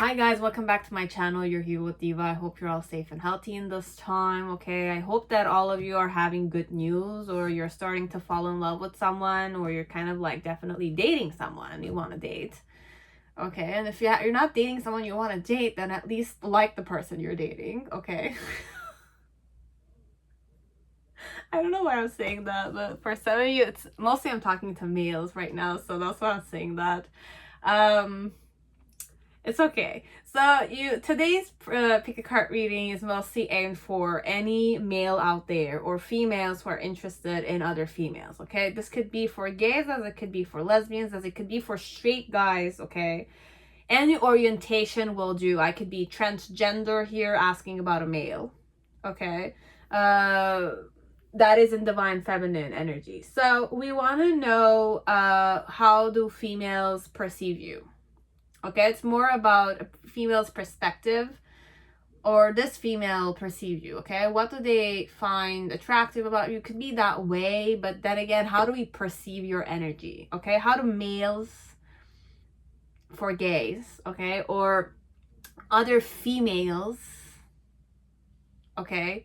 Hi guys, welcome back to my channel. You're here with Diva. I hope you're all safe and healthy in this time, okay? I hope that all of you are having good news, or you're starting to fall in love with someone, or you're kind of like definitely dating someone you want to date, okay? And if you're not dating someone you want to date, then at least like the person you're dating, okay? I don't know why I'm saying that, but for some of you, it's mostly I'm talking to males right now, so that's why I'm saying that. It's okay. So today's pick a card reading is mostly aimed for any male out there or females who are interested in other females, okay? This could be for gays, as it could be for lesbians, as it could be for straight guys, okay? Any orientation will do. I could be transgender here, asking about a male, okay? That is in divine feminine energy. So we want to know how do females perceive you? Okay, it's more about a female's perspective, or this female perceive you, okay? What do they find attractive about you? Could be that way, but then again, how do we perceive your energy, okay? How do males, for gays, okay, or other females, okay,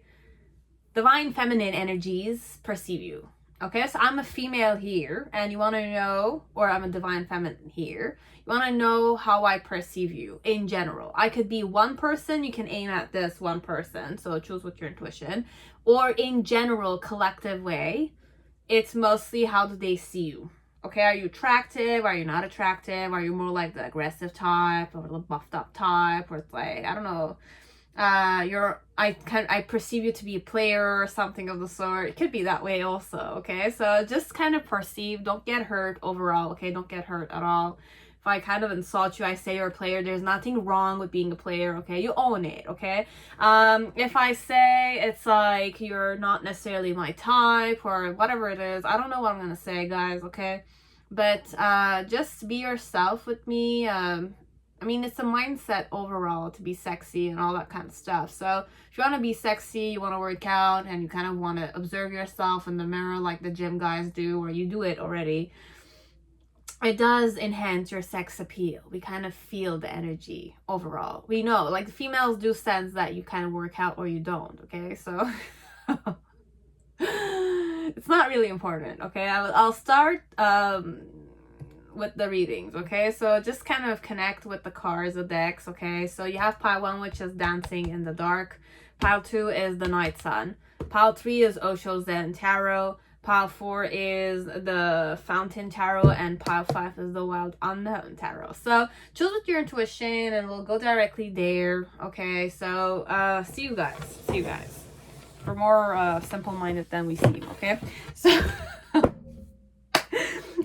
divine feminine energies perceive you? Okay, so I'm a female here, and you want to know, or I'm a divine feminine here. You want to know how I perceive you in general. I could be one person, you can aim at this one person, so choose with your intuition. Or in general, collective way, it's mostly how do they see you. Okay, are you attractive? Are you not attractive? Are you more like the aggressive type, or the buffed up type, or it's like, I don't know, I perceive you to be a player or something of the sort. It could be that way also, okay? So just kind of perceive, don't get hurt overall, okay? Don't get hurt at all. If I kind of insult you, I say you're a player, there's nothing wrong with being a player, okay? You own it, okay? If I say it's like you're not necessarily my type or whatever it is, I don't know what I'm gonna say, guys, okay? But just be yourself with me. I mean, it's a mindset overall to be sexy and all that kind of stuff. So if you want to be sexy, you want to work out, and you kind of want to observe yourself in the mirror like the gym guys do, or you do it already, it does enhance your sex appeal. We kind of feel the energy overall. We know, like, the females do sense that you kind of work out or you don't, okay? So it's not really important, okay? I'll start with the readings, okay? So just kind of connect with the cards, the decks, okay? So you have pile 1, which is Dancing in the Dark. Pile 2 is the Night Sun. Pile 3 is Osho Zen Tarot. Pile 4 is the Fountain Tarot, and pile 5 is the Wild Unknown Tarot. So choose with your intuition, and we'll go directly there, okay? So see you guys. We're more simple-minded than we seem, okay? So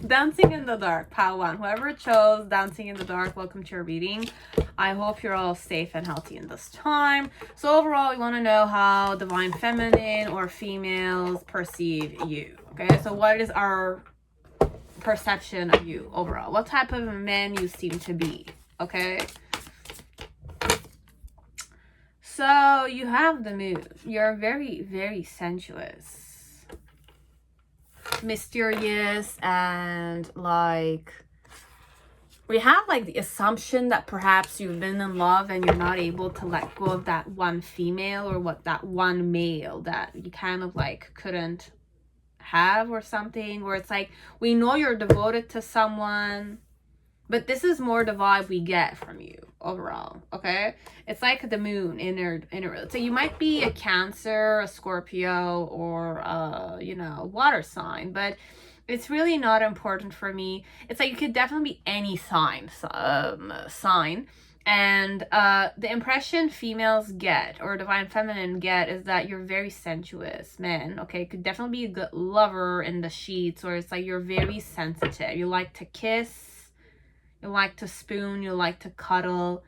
Dancing in the Dark, pile 1. Whoever chose Dancing in the Dark, welcome to your reading. I hope you're all safe and healthy in this time. So overall, we want to know how divine feminine or females perceive you. Okay, so what is our perception of you overall? What type of men you seem to be? Okay. So you have the Moon. You're very, very sensuous, mysterious, and like we have like the assumption that perhaps you've been in love and you're not able to let go of that one female or that one male that you kind of like couldn't have or something, where it's like we know you're devoted to someone, but this is more the vibe we get from you overall, okay? It's like the Moon inner. So you might be a Cancer, a Scorpio, or you know, water sign, but it's really not important for me. It's like you could definitely be any sign. And the impression females get, or divine feminine get, is that you're very sensuous men, okay? Could definitely be a good lover in the sheets, or it's like you're very sensitive. You like to kiss, you like to spoon, you like to cuddle,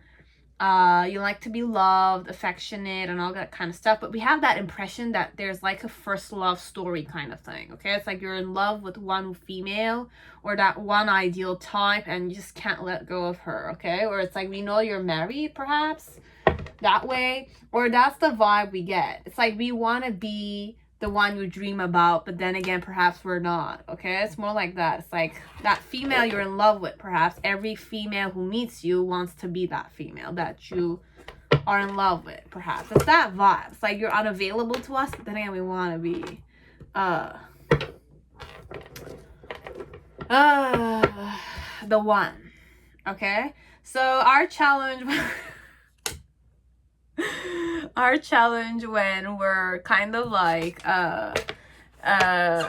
you like to be loved, affectionate, and all that kind of stuff. But we have that impression that there's like a first love story kind of thing, okay? It's like you're in love with one female or that one ideal type, and you just can't let go of her, okay? Or it's like we know you're married, perhaps, that way. Or that's the vibe we get. It's like we want to be the one you dream about, but then again, perhaps we're not, okay? It's more like that. It's like that female you're in love with, perhaps every female who meets you wants to be that female that you are in love with, perhaps. It's that vibe. It's like you're unavailable to us, but then again, we want to be the one, okay? So our challenge when we're kind of like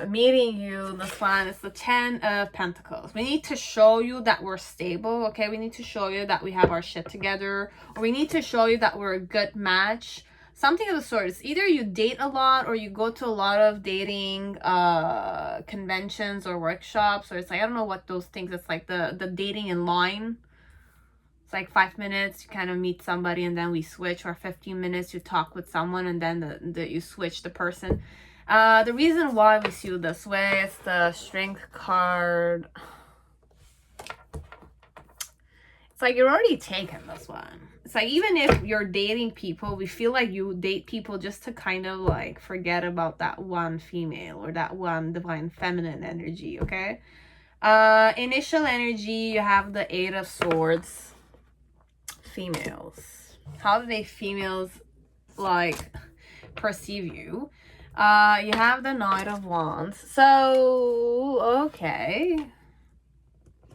meeting you, this one is the 10 of Pentacles. We need to show you that we're stable, okay? We need to show you that we have our shit together, or we need to show you that we're a good match. Something of the sort. It's either you date a lot or you go to a lot of dating conventions or workshops, or it's like, I don't know what those things, it's like the dating in line. It's like 5 minutes, you kind of meet somebody and then we switch, or 15 minutes you talk with someone and then you switch the person. The reason why we see you this way is the Strength card. It's like you're already taken, this one. It's like even if you're dating people, we feel like you date people just to kind of like forget about that one female or that one divine feminine energy, okay? Initial energy, you have the 8 of Swords. Females. How do they females like perceive you? You have the Knight of Wands. So, okay.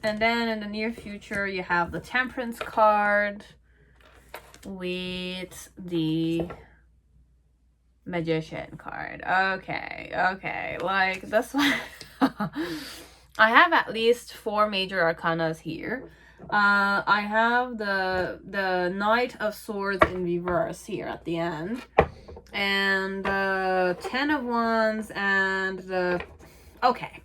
And then in the near future, you have the Temperance card with the Magician card. Okay. Like this one. I have at least 4 major arcanas here. I have the Knight of Swords in reverse here at the end. And the 10 of Wands and the... Okay.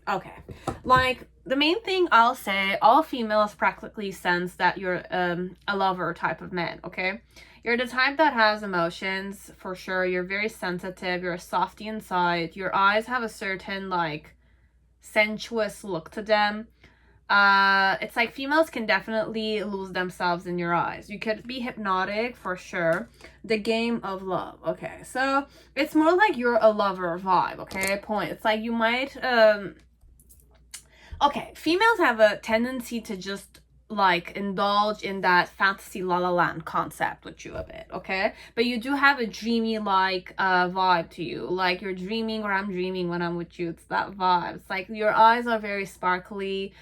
Like, the main thing I'll say, all females practically sense that you're a lover type of man, okay? You're the type that has emotions, for sure. You're very sensitive. You're a softie inside. Your eyes have a certain, like, sensuous look to them. It's like females can definitely lose themselves in your eyes. You could be hypnotic, for sure. The game of love. Okay, so it's more like you're a lover vibe, okay? Point. It's like you might... Okay, females have a tendency to just like indulge in that fantasy la la land concept with you a bit, okay? But you do have a dreamy like vibe to you, like you're dreaming or I'm dreaming when I'm with you. It's that vibe. It's like your eyes are very sparkly,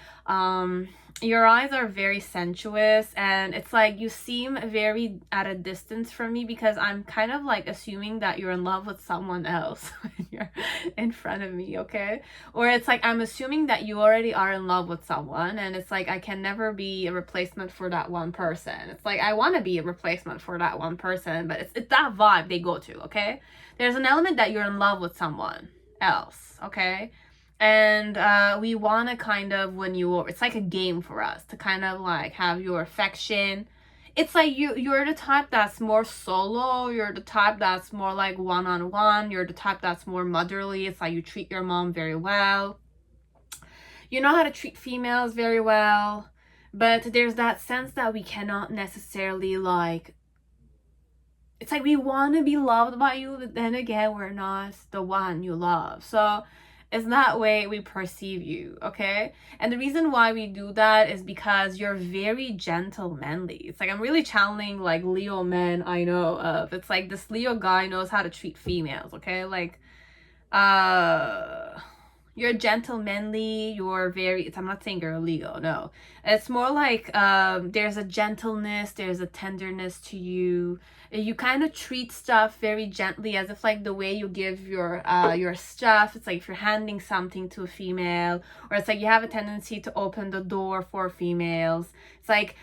your eyes are very sensuous, and it's like you seem very at a distance from me because I'm kind of like assuming that you're in love with someone else when you're in front of me, okay? Or it's like I'm assuming that you already are in love with someone, and it's like I can never be a replacement for that one person. It's like I want to be a replacement for that one person, but it's that vibe they go to, okay? There's an element that you're in love with someone else, okay? And we want to kind of it's like a game for us to kind of like have your affection. It's like you're the type that's more solo. You're the type that's more like one-on-one. You're the type that's more motherly. It's like you treat your mom very well. You know how to treat females very well. But there's that sense that we cannot necessarily like... It's like we want to be loved by you, but then again, we're not the one you love. So... it's that way we perceive you, okay? And the reason why we do that is because you're very gentlemanly. It's like I'm really channeling like Leo men I know of. It's like this Leo guy knows how to treat females, okay? Like, you're gentlemanly, you're very... I'm not saying you're a Leo, no. It's more like there's a gentleness, there's a tenderness to you. You kind of treat stuff very gently, as if like the way you give your stuff. It's like if you're handing something to a female, or it's like you have a tendency to open the door for females. It's like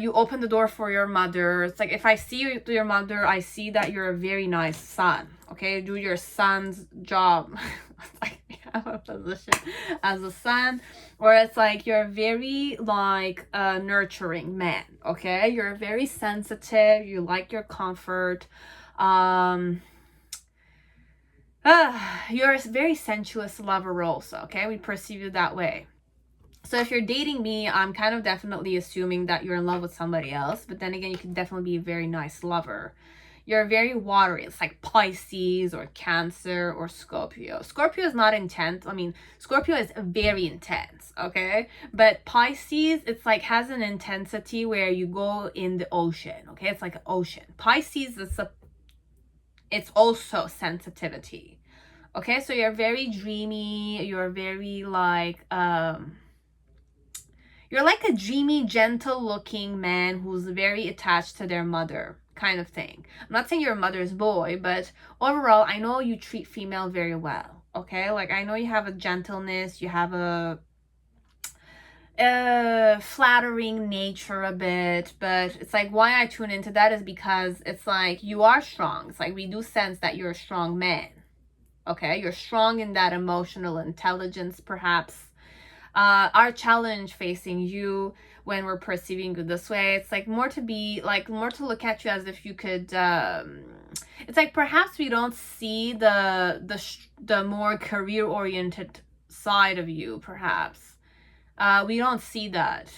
you open the door for your mother. It's like if I see you to your mother, I see that you're a very nice son, okay? Do your son's job. It's like you have a position as a son. Or it's like you're very like a nurturing man, okay? You're very sensitive. You like your comfort. You're a very sensuous lover also, okay? We perceive you that way. So if you're dating me, I'm kind of definitely assuming that you're in love with somebody else. But then again, you can definitely be a very nice lover. you're very watery. It's like Pisces or Cancer or Scorpio. Scorpio is not intense. I mean, Scorpio is very intense, okay? But Pisces, it's like has an intensity where you go in the ocean, okay? It's like an ocean. Pisces, it's also sensitivity, okay? So you're very dreamy. You're very like, you're like a dreamy, gentle looking man who's very attached to their mother, kind of thing. I'm not saying you're a mother's boy, but overall, I know you treat female very well, okay? Like, I know you have a gentleness, you have a flattering nature a bit, but it's like why I tune into that is because it's like you are strong. It's like we do sense that you're a strong man, okay? You're strong in that emotional intelligence, perhaps. Our challenge facing you when we're perceiving you this way, it's like more to look at you as if you could, it's like perhaps we don't see the more career oriented side of you. Perhaps we don't see that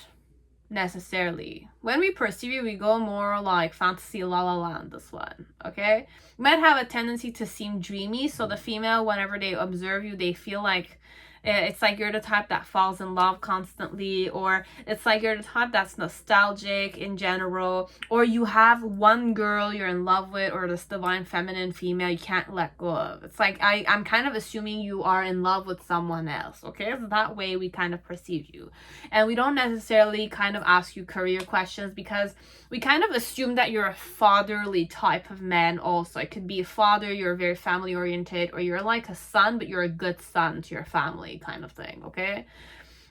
necessarily. When we perceive you, we go more like fantasy la la land, this one, okay? You might have a tendency to seem dreamy, so the female, whenever they observe you, they feel like it's like you're the type that falls in love constantly, or it's like you're the type that's nostalgic in general, or you have one girl you're in love with, or this divine feminine female you can't let go of. It's like I'm kind of assuming you are in love with someone else, okay? So that way we kind of perceive you. And we don't necessarily kind of ask you career questions because we kind of assume that you're a fatherly type of man also. It could be a father, you're very family oriented, or you're like a son, but you're a good son to your family kind of thing, okay?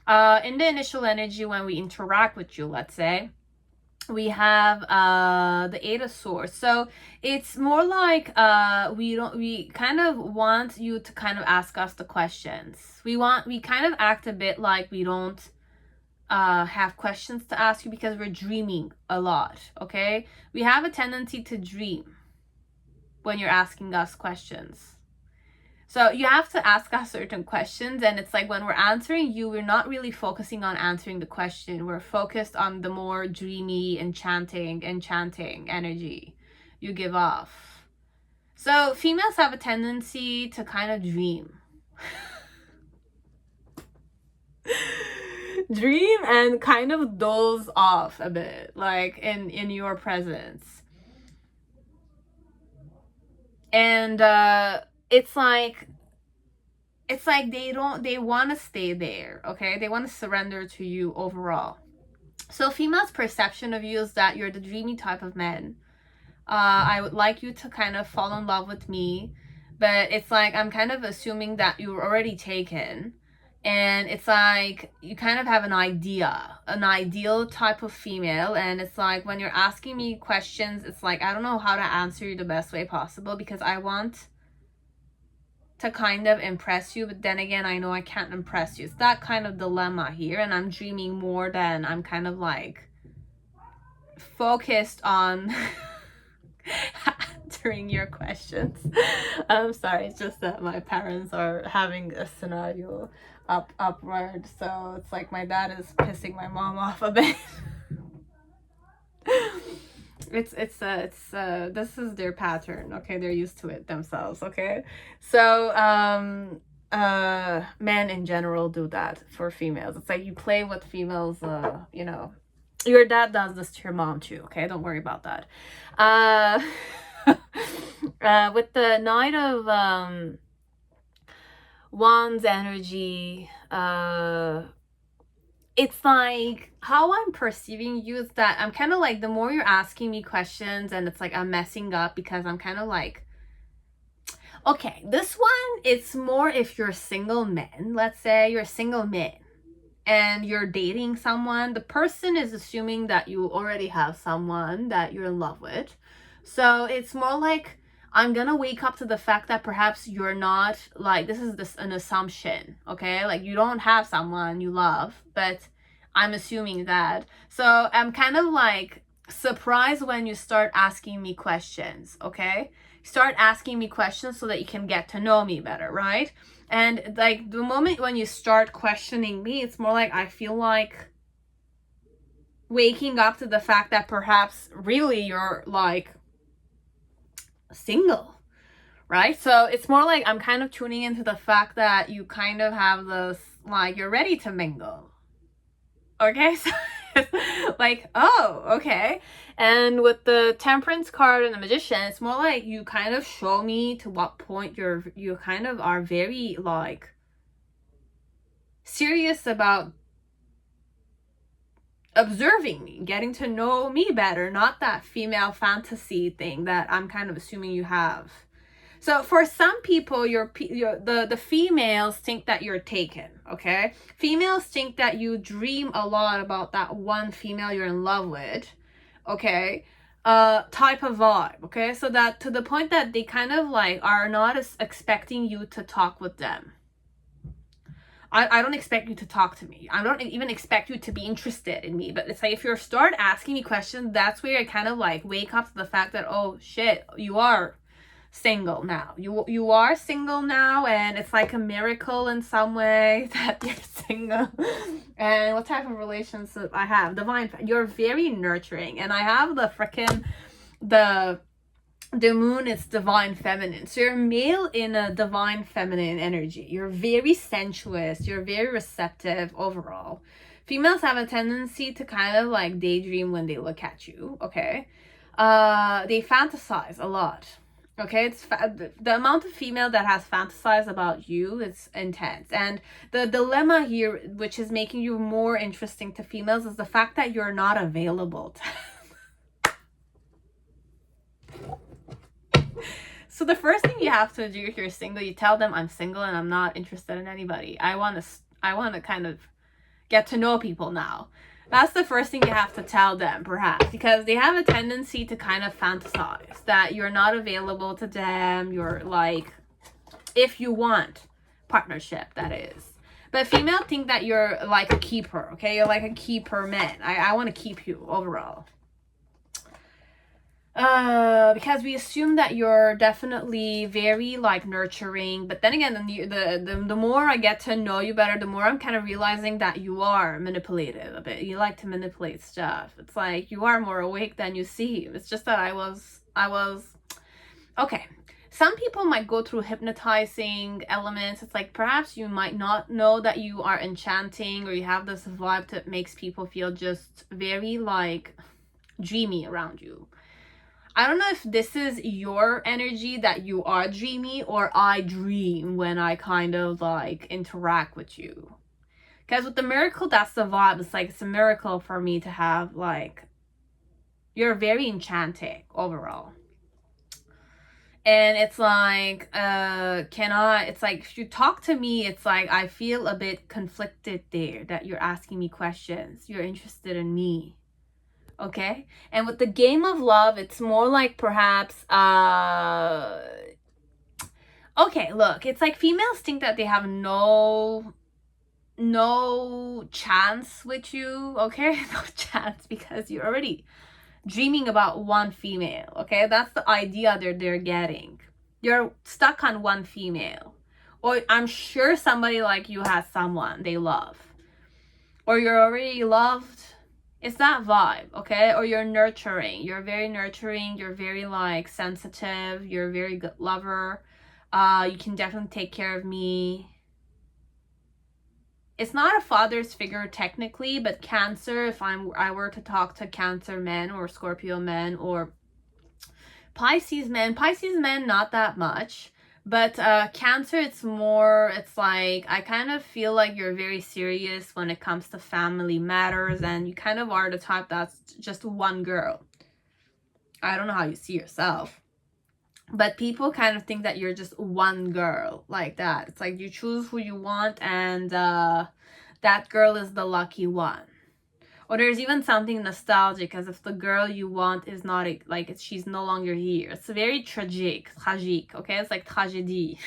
In the initial energy, when we interact with you, let's say, we have the Eight of Swords. So it's more like we kind of want you to kind of ask us the questions. We kind of act a bit like we don't have questions to ask you because we're dreaming a lot, okay? We have a tendency to dream when you're asking us questions. So you have to ask us certain questions, and it's like when we're answering you, we're not really focusing on answering the question. We're focused on the more dreamy, enchanting energy you give off. So females have a tendency to kind of dream. Dream and kind of doze off a bit, like in your presence. And it's like they want to stay there, okay? They want to surrender to you overall. So females' perception of you is that you're the dreamy type of man. I would like you to kind of fall in love with me, but it's like I'm kind of assuming that you're already taken. And it's like you kind of have an ideal type of female, and it's like when you're asking me questions, it's like I don't know how to answer you the best way possible because I want to kind of impress you, but then again I know I can't impress you. It's that kind of dilemma here, and I'm dreaming more than I'm kind of like focused on answering your questions. I'm sorry, it's just that my parents are having a scenario upward, so it's like my dad is pissing my mom off a bit. It's this is their pattern, okay? They're used to it themselves, okay? So men in general do that for females. It's like you play with females, you know. Your dad does this to your mom too, okay? Don't worry about that. With the Knight of Wands energy, it's like how I'm perceiving you is that I'm kind of like the more you're asking me questions, and it's like I'm messing up because I'm kind of like, okay, this one, it's more if you're single men. Let's say you're a single man and you're dating someone, the person is assuming that you already have someone that you're in love with. So it's more like I'm gonna wake up to the fact that perhaps you're not, like, this is an assumption, okay? Like, you don't have someone you love, but I'm assuming that. So I'm kind of like surprised when you start asking me questions, okay? Start asking me questions so that you can get to know me better, right? And like the moment when you start questioning me, it's more like I feel like waking up to the fact that perhaps really you're like single, right? So it's more like I'm kind of tuning into the fact that you kind of have this, like, you're ready to mingle. Okay, so like, oh, okay. And with the Temperance card and the Magician, it's more like you kind of show me to what point you kind of are very, like, serious about observing me, getting to know me better, not that female fantasy thing that I'm kind of assuming you have. So for some people, the females think that you're taken, okay? Females think that you dream a lot about that one female you're in love with, okay? Type of vibe, okay? So that to the point that they kind of like are not as expecting you to talk with them. I don't expect you to talk to me. I don't even expect you to be interested in me. But it's like if you start asking me questions, that's where I kind of like wake up to the fact that, oh shit, you are single now. You are single now, and it's like a miracle in some way that you're single. And what type of relationship I have? Divine. You're very nurturing, and I have the freaking the moon is divine feminine. So you're male in a divine feminine energy. You're very sensuous. You're very receptive overall. Females have a tendency to kind of like daydream when they look at you, okay? They fantasize a lot, okay? It's the amount of female that has fantasized about you is intense. And the dilemma here, which is making you more interesting to females, is the fact that you're not available to So the first thing you have to do if you're single, you tell them I'm single and I'm not interested in anybody. I want to kind of get to know people now. That's the first thing you have to tell them, perhaps, because they have a tendency to kind of fantasize that you're not available to them. You're like, if you want partnership, that is. But female think that you're like a keeper, okay? You're like a keeper man. I want to keep you overall. Because we assume that you're definitely very like nurturing, but then again, the more I get to know you better, the more I'm kind of realizing that you are manipulative a bit. You like to manipulate stuff. It's like you are more awake than you seem. It's just that I was okay. Some people might go through hypnotizing elements. It's like perhaps you might not know that you are enchanting, or you have this vibe that makes people feel just very like dreamy around you. I don't know if this is your energy that you are dreamy, or I dream when I kind of like interact with you. Because with the miracle, that's the vibe. It's like it's a miracle for me to have like, you're very enchanting overall. And it's like, it's like, if you talk to me, it's like, I feel a bit conflicted there that you're asking me questions. You're interested in me. Okay, and with the game of love, it's more like perhaps okay, look, it's like females think that they have no chance with you, okay? No chance, because you're already dreaming about one female, okay? That's the idea they're getting. You're stuck on one female, or I'm sure somebody like you has someone they love, or you're already loved. It's that vibe, okay? Or you're nurturing. You're very nurturing. You're very like sensitive. You're a very good lover. You can definitely take care of me. It's not a father's figure technically, but Cancer, if I were to talk to Cancer men or Scorpio men or Pisces men, not that much. But Cancer, it's like, I kind of feel like you're very serious when it comes to family matters, and you kind of are the type that's just one girl. I don't know how you see yourself, but people kind of think that you're just one girl like that. It's like you choose who you want, and that girl is the lucky one. Or there's even something nostalgic, as if the girl you want is not like she's no longer here. It's very tragic, okay? It's like tragedy.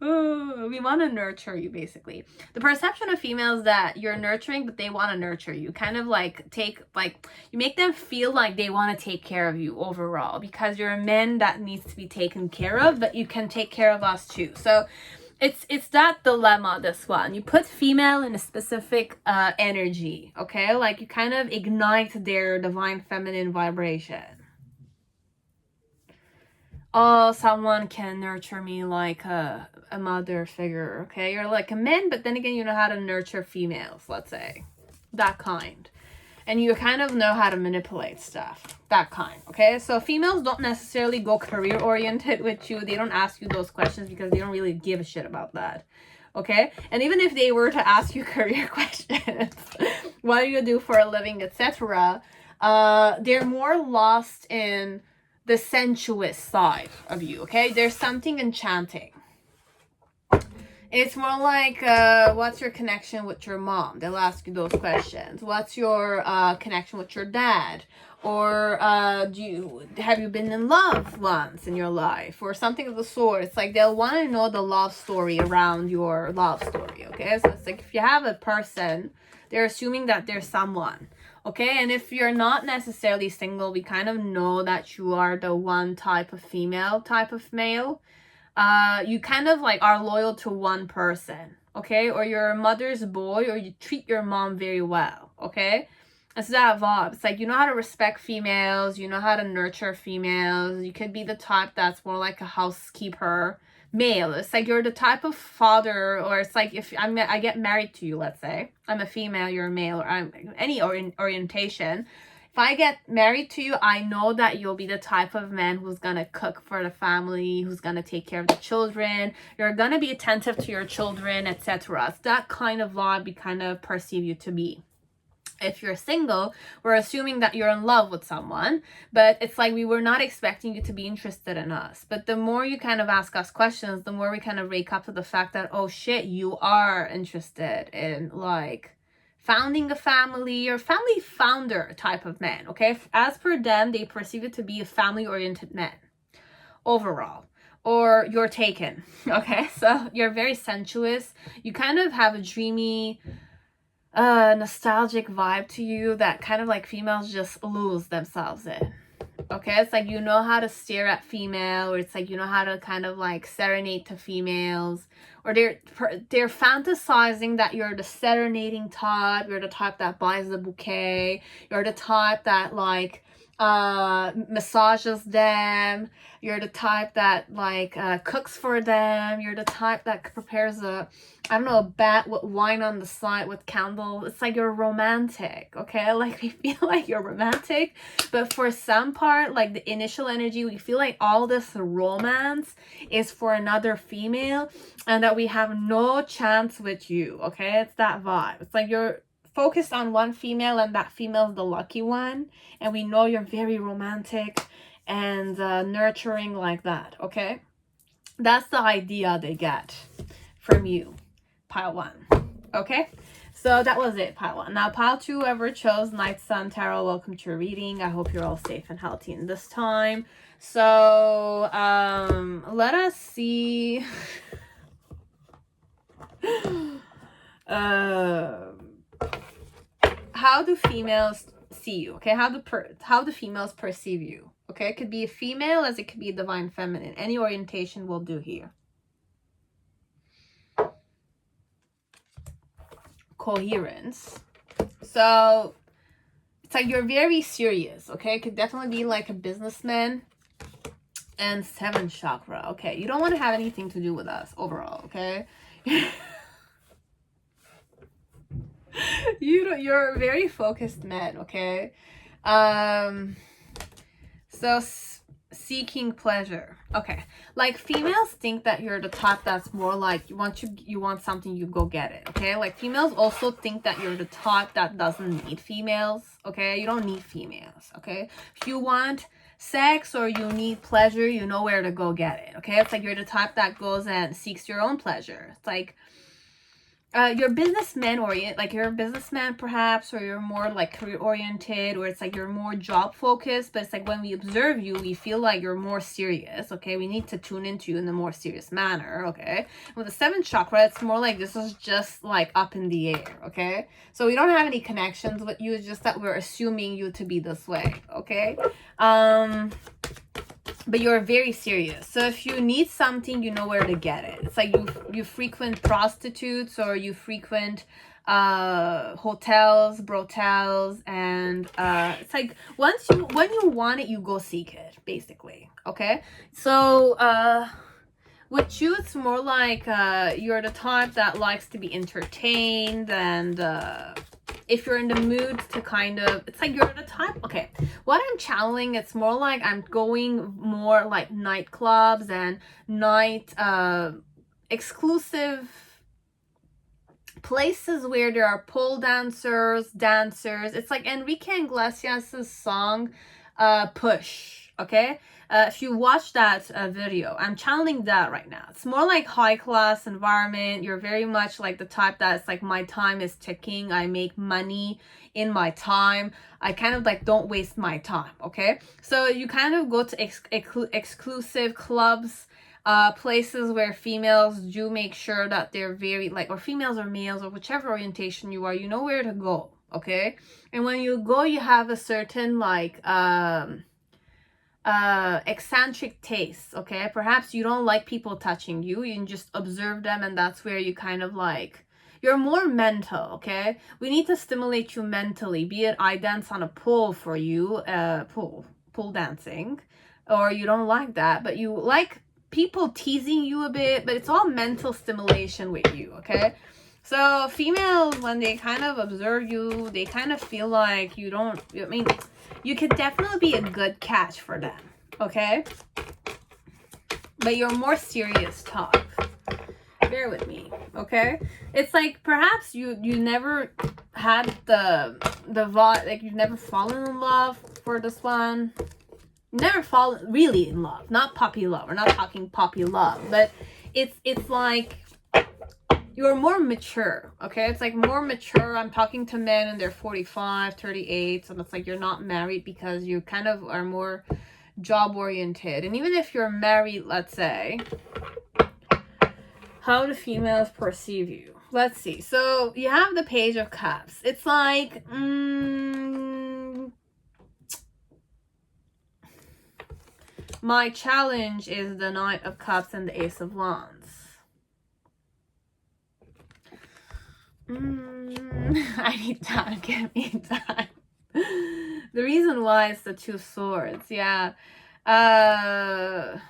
Ooh, we want to nurture you, basically. The perception of females that you're nurturing, but they want to nurture you. Kind of like you make them feel like they want to take care of you overall, because you're a man that needs to be taken care of, but you can take care of us too. So it's that dilemma, this one. You put female in a specific energy, okay? Like you kind of ignite their divine feminine vibration. Oh, someone can nurture me like a mother figure, okay? You're like a man, but then again, you know how to nurture females, let's say. That kind. And you kind of know how to manipulate stuff. That kind, okay? So females don't necessarily go career-oriented with you. They don't ask you those questions because they don't really give a shit about that, okay? And even if they were to ask you career questions, what do you do for a living, etc., they're more lost in the sensuous side of you, okay? There's something enchanting. It's more like, what's your connection with your mom? They'll ask you those questions. What's your connection with your dad? Or have you been in love once in your life? Or something of the sort. It's like they'll want to know the love story around your love story, okay? So it's like if you have a person, they're assuming that there's someone. Okay, and if you're not necessarily single, we kind of know that you are the one type of female, type of male. You kind of like are loyal to one person, okay? Or you're a mother's boy, or you treat your mom very well, okay? It's that vibe. It's like you know how to respect females, you know how to nurture females. You could be the type that's more like a housekeeper male. It's like you're the type of father, or it's like if I get married to you, let's say I'm a female, you're a male, or I'm any orientation. If I get married to you, I know that you'll be the type of man who's gonna cook for the family, who's gonna take care of the children. You're gonna be attentive to your children, etc. It's that kind of vibe we kind of perceive you to be. If you're single, we're assuming that you're in love with someone, but it's like we were not expecting you to be interested in us. But the more you kind of ask us questions, the more we kind of wake up to the fact that, oh shit, you are interested in like founding a family or family founder type of man, okay? As per them, they perceive it to be a family-oriented man overall. Or you're taken, okay? So you're very sensuous. You kind of have a dreamy, nostalgic vibe to you that kind of like females just lose themselves in. Okay, it's like you know how to stare at female, or it's like you know how to kind of like serenade to females, or they're fantasizing that you're the serenading type, you're the type that buys the bouquet, you're the type that like massages them, you're the type that like cooks for them, you're the type that prepares a bat with wine on the side with candles. It's like you're romantic, okay? Like we feel like you're romantic, but for some part, like the initial energy, we feel like all this romance is for another female and that we have no chance with you, okay? It's that vibe. It's like you're focused on one female and that female's the lucky one, and we know you're very romantic and nurturing like that, okay? That's the idea they get from you, pile one, okay? So that was it, pile one. Now pile two, whoever chose Night Sun Tarot, welcome to your reading. I hope you're all safe and healthy in this time. So let us see how do females see you, okay? How do females perceive you, okay? It could be a female as it could be a divine feminine. Any orientation will do here. Coherence. So it's like you're very serious, okay? It could definitely be like a businessman. And 7th chakra, okay? You don't want to have anything to do with us overall, okay? You're a very focused man, okay? So seeking pleasure, okay? Like females think that you're the type that's more like you want something, you go get it, okay? Like females also think that you're the type that doesn't need females, okay? You don't need females, okay? If you want sex or you need pleasure, you know where to go get it, okay? It's like you're the type that goes and seeks your own pleasure. It's like you're businessman oriented, like you're a businessman perhaps, or you're more like career oriented, or it's like you're more job focused, but it's like when we observe you, we feel like you're more serious, okay? We need to tune into you in a more serious manner, okay? With the 7th chakra, it's more like this is just like up in the air, okay? So we don't have any connections with you, it's just that we're assuming you to be this way, okay? but you're very serious. So if you need something, you know where to get it. It's like you frequent prostitutes, or you frequent hotels, brotels, and it's like when you want it, you go seek it, basically. Okay, so with you, it's more like you're the type that likes to be entertained, and if you're in the mood to kind of, it's like you're the type, okay, what I'm channeling, it's more like I'm going more like nightclubs and night exclusive places where there are pole dancers. It's like Enrique Iglesias's song Push, okay? If you watch that video, I'm channeling that right now. It's more like high class environment. You're very much like the type that's like, my time is ticking. I make money in my time. I kind of like don't waste my time, okay? So you kind of go to exclusive clubs, places where females do make sure that they're very like, or females or males or whichever orientation you are, you know where to go, okay? And when you go, you have a certain like eccentric taste, okay? Perhaps you don't like people touching you, you can just observe them, and that's where you kind of like, you're more mental, okay? We need to stimulate you mentally, be it I dance on a pole for you, pole dancing, or you don't like that, but you like people teasing you a bit, but it's all mental stimulation with you, okay? So females, when they kind of observe you, they kind of feel like you don't, I mean, you could definitely be a good catch for them, okay? But you're more serious type. Bear with me, okay? It's like perhaps you never had the vibe, like you've never fallen in love for this one. Never fallen really in love, not puppy love. We're not talking puppy love, but it's like you're more mature, okay? It's like more mature. I'm talking to men and they're 45, 38, so it's like you're not married because you kind of are more job oriented. And even if you're married, let's say, how do females perceive you? Let's see. So you have the Page of Cups. It's like my challenge is the Knight of Cups and the Ace of Wands. I need time. Give me time. The reason why is the Two Swords. Yeah. And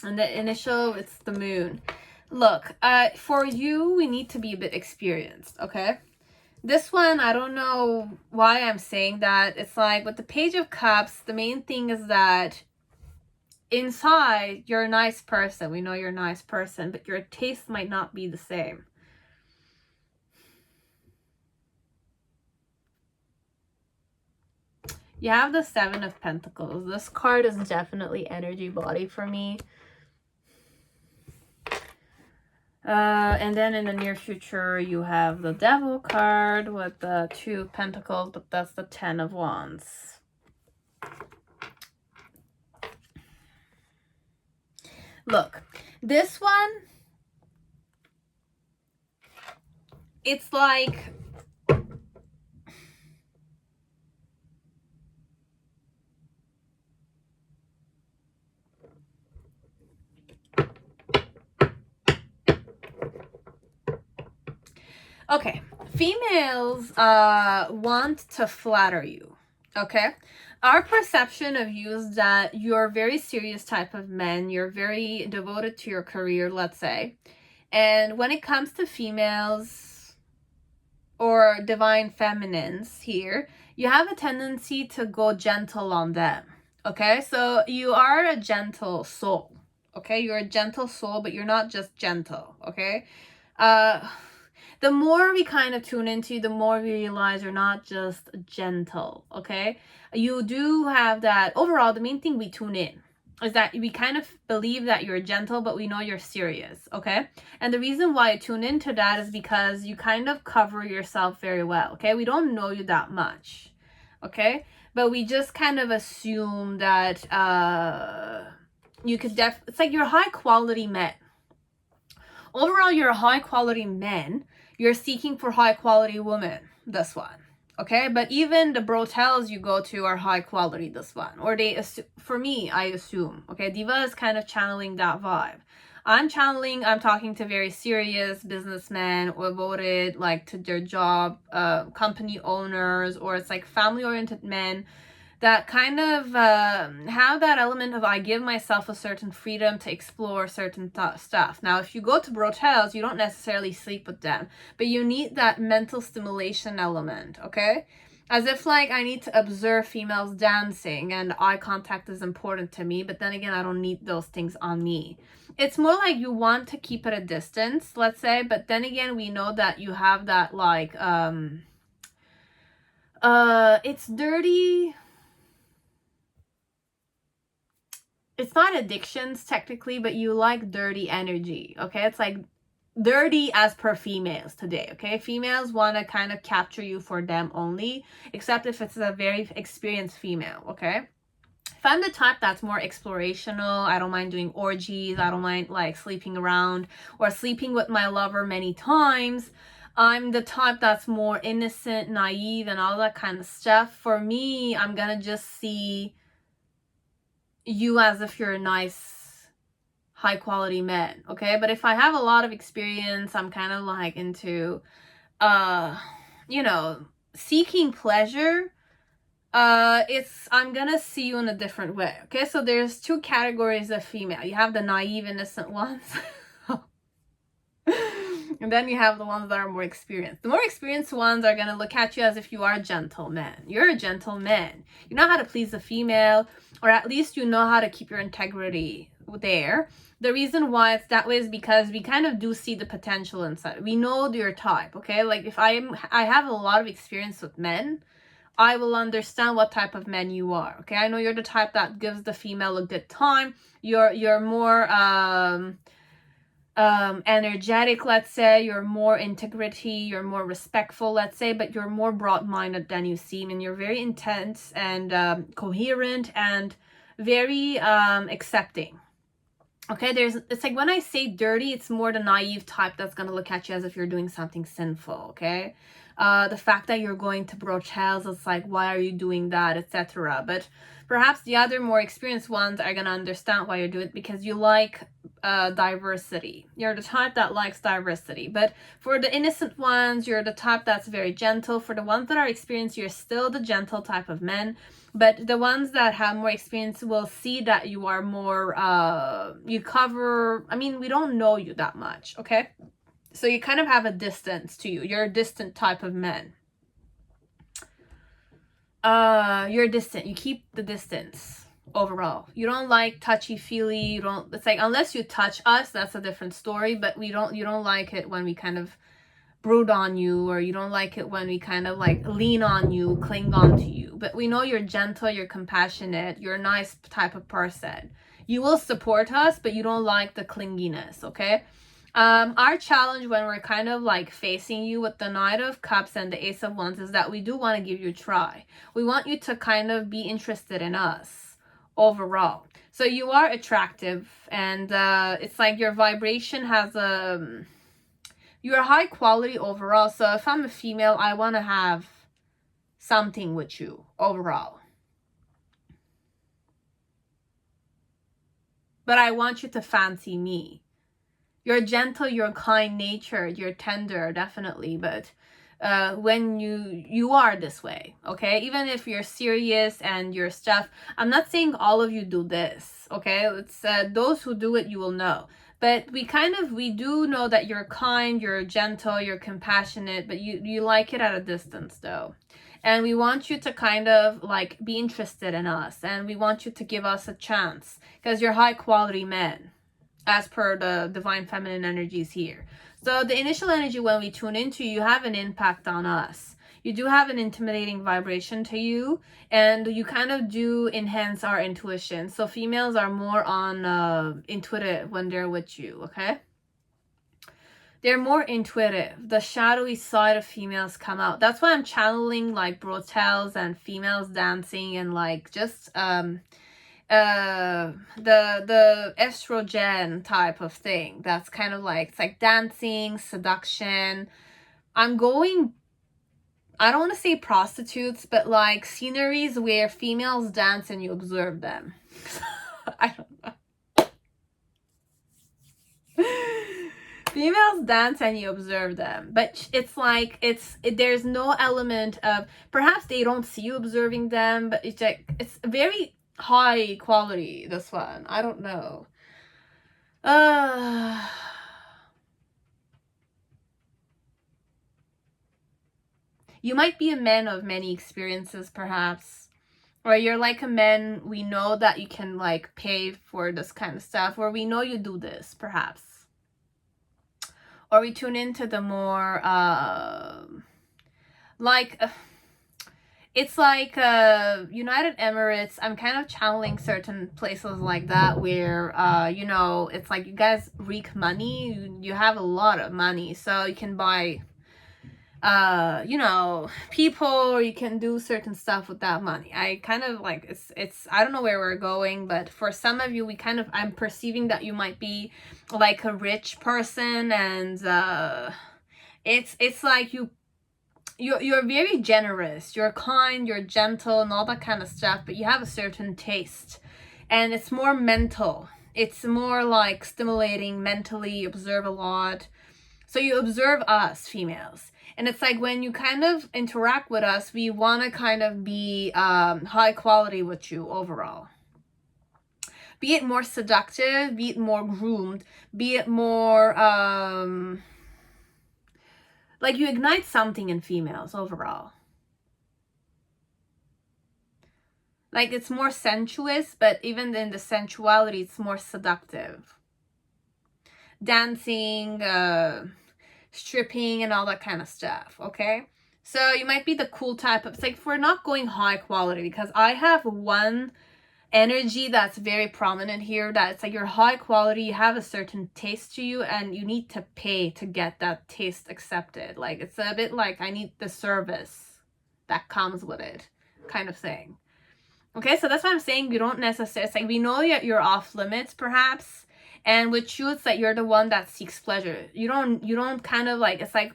the initial, it's the Moon. Look, for you, we need to be a bit experienced, okay? This one, I don't know why I'm saying that. It's like with the Page of Cups, the main thing is that inside, you're a nice person. We know you're a nice person, but your taste might not be the same. You have the Seven of Pentacles. This card is definitely energy body for me. And then in the near future, you have the Devil card with the Two of Pentacles, but that's the Ten of Wands. Look, this one, it's like, okay, females want to flatter you, okay? Our perception of you is that you're a very serious type of man. You're very devoted to your career, let's say. And when it comes to females or divine feminines here, you have a tendency to go gentle on them, okay? So you are a gentle soul, okay? You're a gentle soul, but you're not just gentle, okay? The more we kind of tune into you, the more we realize you're not just gentle, okay? You do have that. Overall, the main thing we tune in is that we kind of believe that you're gentle, but we know you're serious, okay? And the reason why I tune into that is because you kind of cover yourself very well, okay? We don't know you that much, okay? But we just kind of assume that you could it's like you're high quality men. Overall, you're a high quality man. You're seeking for high quality women, this one, Okay, but even the brotels you go to are high quality this one, or they for me, I assume. Okay, Diva is kind of channeling that vibe. I'm talking to very serious businessmen or devoted like to their job, company owners, or it's like family oriented men that kind of have that element of I give myself a certain freedom to explore certain stuff. Now, if you go to brotels, you don't necessarily sleep with them, but you need that mental stimulation element, okay? As if like I need to observe females dancing and eye contact is important to me, but then again, I don't need those things on me. It's more like you want to keep it a distance, let's say, but then again, we know that you have that like, it's dirty. It's not addictions technically, but you like dirty energy, okay? It's like dirty as per females today, okay? Females want to kind of capture you for them only, except if it's a very experienced female, okay? If I'm the type that's more explorational, I don't mind doing orgies, I don't mind like sleeping around or sleeping with my lover many times. I'm the type that's more innocent, naive, and all that kind of stuff. For me, I'm gonna just see you as if you're a nice, high quality man, okay? But if I have a lot of experience, I'm kind of like into you know, seeking pleasure. I'm gonna see you in a different way, okay? So there's two categories of female. You have the naive, innocent ones. And then you have the ones that are more experienced. The more experienced ones are gonna look at you as if you are a gentleman. You're a gentleman. You know how to please a female, or at least you know how to keep your integrity there. The reason why it's that way is because we kind of do see the potential inside. We know your type, okay? Like if I have a lot of experience with men, I will understand what type of man you are, okay? I know you're the type that gives the female a good time. You're more energetic, let's say. You're more integrity, you're more respectful, let's say, but you're more broad-minded than you seem, and you're very intense and coherent and very accepting. Okay, it's like when I say dirty, it's more the naive type that's gonna look at you as if you're doing something sinful, okay? The fact that you're going to brotels, it's like, why are you doing that, etc. But perhaps the other more experienced ones are gonna understand why you do it, because you like diversity. You're the type that likes diversity. But for the innocent ones, you're the type that's very gentle. For the ones that are experienced, you're still the gentle type of men. But the ones that have more experience will see that you are more, you cover, I mean, we don't know you that much, okay? So you kind of have a distance to you. You're a distant type of man. You're distant. You keep the distance overall. You don't like touchy-feely. You don't, it's like, unless you touch us, that's a different story, but you don't like it when we kind of brood on you, or you don't like it when we kind of like lean on you, cling on to you. But we know you're gentle, you're compassionate, you're a nice type of person. You will support us, but you don't like the clinginess, okay? Our challenge when we're kind of like facing you with the Knight of Cups and the Ace of Wands is that we do want to give you a try. We want you to kind of be interested in us overall. So you are attractive, and it's like your vibration has a... You're high quality overall. So if I'm a female, I want to have something with you overall. But I want you to fancy me. You're gentle, you're kind-natured, you're tender, definitely. But when you are this way, okay? Even if you're serious and your stuff, I'm not saying all of you do this, okay? It's those who do it, you will know. But we do know that you're kind, you're gentle, you're compassionate, but you like it at a distance though. And we want you to kind of like be interested in us, and we want you to give us a chance, because you're high quality men as per the divine feminine energies here. So the initial energy, when we tune into you have an impact on us. You do have an intimidating vibration to you, and you kind of do enhance our intuition. So females are more on intuitive when they're with you, okay? They're more intuitive. The shadowy side of females come out. That's why I'm channeling like brotels and females dancing and like just the estrogen type of thing. That's kind of like, it's like dancing, seduction. I'm going I don't want to say prostitutes, but like sceneries where females dance and you observe them. I don't know. Females dance and you observe them, but it's like there's no element of, perhaps they don't see you observing them, but it's like it's very high quality, this one. I don't know. You might be a man of many experiences, perhaps, or you're like a man, we know that you can like pay for this kind of stuff, or we know you do this, perhaps. Or we tune into the more it's like United Emirates. I'm kind of channeling certain places like that where you know, it's like you guys reek money. You have a lot of money, so you can buy you know, people, or you can do certain stuff with that money. I kind of like it's I don't know where we're going, but for some of you, we kind of, I'm perceiving that you might be like a rich person, and it's like you're very generous, you're kind, you're gentle and all that kind of stuff, but you have a certain taste, and it's more mental. It's more like stimulating mentally. You observe a lot. So you observe us females, and it's like when you kind of interact with us, we want to kind of be high quality with you overall. Be it more seductive, be it more groomed, be it more like you ignite something in females overall. Like it's more sensuous, but even in the sensuality, it's more seductive. Dancing, stripping and all that kind of stuff, okay? So you might be the cool type of, it's like, if we're not going high quality, because I have one energy that's very prominent here, that it's like you're high quality, you have a certain taste to you, and you need to pay to get that taste accepted. Like it's a bit like, I need the service that comes with it kind of thing. Okay, so that's what I'm saying. You don't necessarily, it's like we know that you're off limits perhaps, and with you, it's that you're the one that seeks pleasure. You don't kind of like, it's like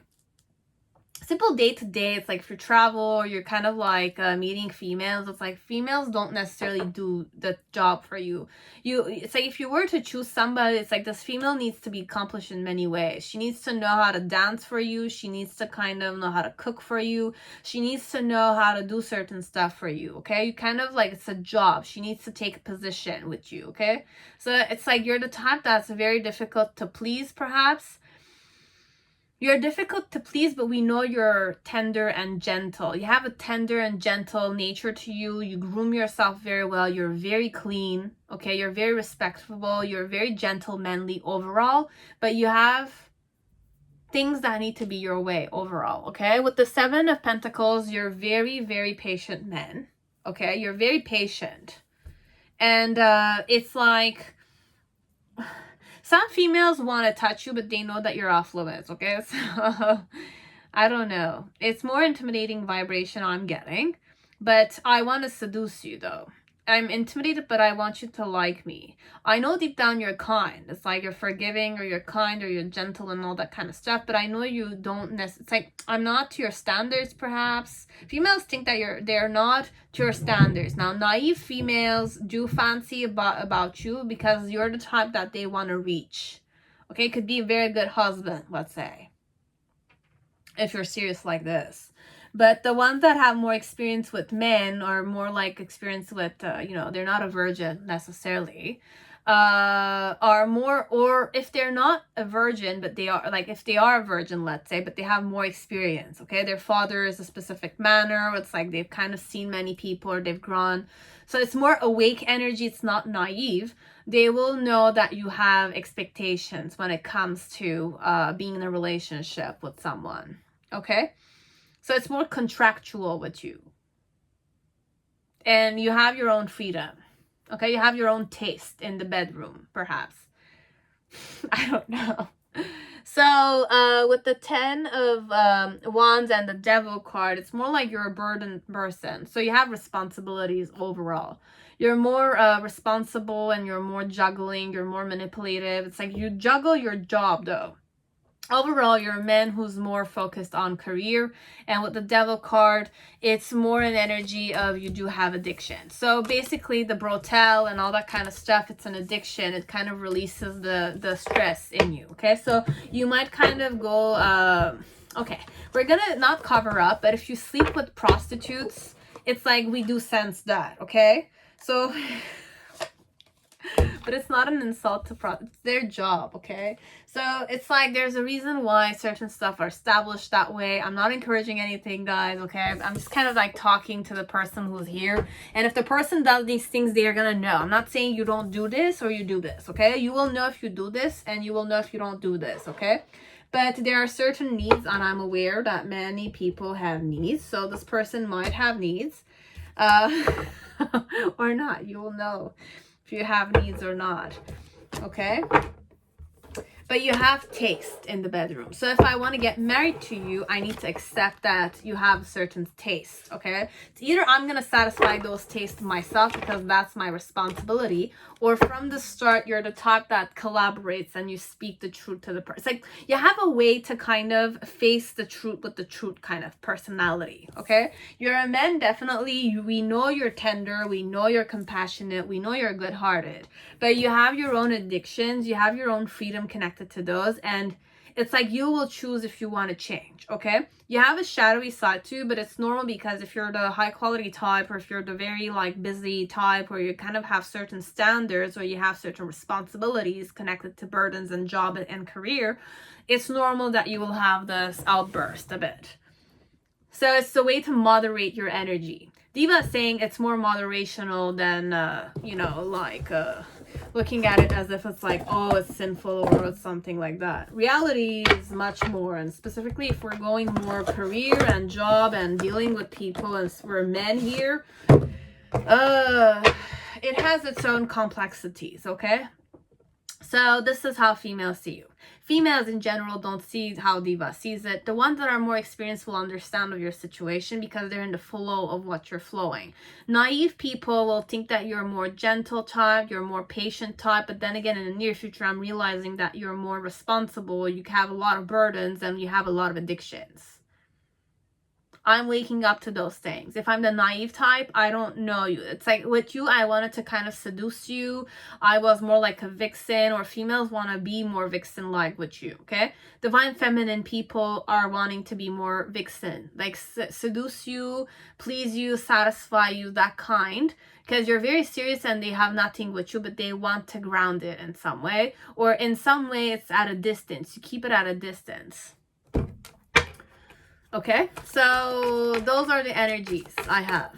simple day to day. It's like if you travel, or you're kind of like meeting females, it's like females don't necessarily do the job for you. It's like if you were to choose somebody, it's like this female needs to be accomplished in many ways. She needs to know how to dance for you. She needs to kind of know how to cook for you. She needs to know how to do certain stuff for you, okay? You kind of like, it's a job. She needs to take a position with you, okay? So it's like you're the type that's very difficult to please, perhaps. You're difficult to please, but we know you're tender and gentle. You have a tender and gentle nature to you. You groom yourself very well. You're very clean, okay? You're very respectful. You're very gentlemanly overall, but you have things that need to be your way overall, okay? With the Seven of Pentacles, you're very, very patient men, okay? You're very patient. And it's like, some females want to touch you, but they know that you're off limits, okay? So, I don't know. It's more intimidating vibration I'm getting, but I want to seduce you, though. I'm intimidated, but I want you to like me. I know deep down you're kind. It's like you're forgiving, or you're kind, or you're gentle and all that kind of stuff, but I know you don't necessarily, it's like I'm not to your standards, perhaps. Females think that they're not to your standards. Now, naive females do fancy about you because you're the type that they want to reach. Okay, could be a very good husband, let's say, if you're serious like this. But the ones that have more experience with men, or more like experience with, you know, they're not a virgin necessarily, are more, or if they're not a virgin, but they are, like if they are a virgin, let's say, but they have more experience, okay? Their father is a specific manner. It's like they've kind of seen many people, or they've grown. So it's more awake energy. It's not naive. They will know that you have expectations when it comes to being in a relationship with someone, okay? So it's more contractual with you. And you have your own freedom. Okay, you have your own taste in the bedroom, perhaps. I don't know. So with the 10 of Wands and the Devil card, it's more like you're a burdened person. So you have responsibilities overall. You're more responsible, and you're more juggling. You're more manipulative. It's like you juggle your job, though. overall, you're a man who's more focused on career, and with the devil card, it's more an energy of you do have addiction. So basically the brothel and all that kind of stuff, it's an addiction. It kind of releases the stress in you. Okay, so you might kind of go okay, we're gonna not cover up, but if you sleep with prostitutes, it's like we do sense that. Okay, so but it's not an insult to it's their job. Okay, so it's like there's a reason why certain stuff are established that way. I'm not encouraging anything, guys. Okay, I'm just kind of like talking to the person who's here, and if the person does these things, they're gonna know. I'm not saying you don't do this or you do this. Okay, you will know if you do this, and you will know if you don't do this. Okay, but there are certain needs, and I'm aware that many people have needs, so this person might have needs or not. You will know if you have needs or not. Okay, but you have taste in the bedroom. So if I want to get married to you, I need to accept that you have a certain taste. Okay, it's either I'm gonna satisfy those tastes myself because that's my responsibility, or from the start you're the type that collaborates and you speak the truth to the person. It's like you have a way to kind of face the truth with the truth kind of personality. Okay, you're a man, definitely. We know you're tender, we know you're compassionate, we know you're good-hearted, but you have your own addictions, you have your own freedom connected to those, and it's like you will choose if you want to change. Okay, you have a shadowy side too, but it's normal because if you're the high quality type, or if you're the very like busy type, or you kind of have certain standards, or you have certain responsibilities connected to burdens and job and career, it's normal that you will have this outburst a bit. So it's the way to moderate your energy. Diva is saying it's more moderational than you know, like looking at it as if it's like, oh, it's sinful or it's something like that. Reality is much more, and specifically if we're going more career and job and dealing with people, and we're men here, it has its own complexities. Okay, so this is how females see you. Females in general don't see how Diva sees it. The ones that are more experienced will understand of your situation because they're in the flow of what you're flowing. Naive people will think that you're a more gentle type, you're a more patient type, but then again in the near future I'm realizing that you're more responsible, you have a lot of burdens, and you have a lot of addictions. I'm waking up to those things. If I'm the naive type, I don't know you. It's like with you, I wanted to kind of seduce you. I was more like a vixen, or females want to be more vixen-like with you, okay? Divine feminine people are wanting to be more vixen, like seduce you, please you, satisfy you, that kind. Because you're very serious and they have nothing with you, but they want to ground it in some way. Or in some way, it's at a distance. You keep it at a distance. Okay, so those are the energies I have.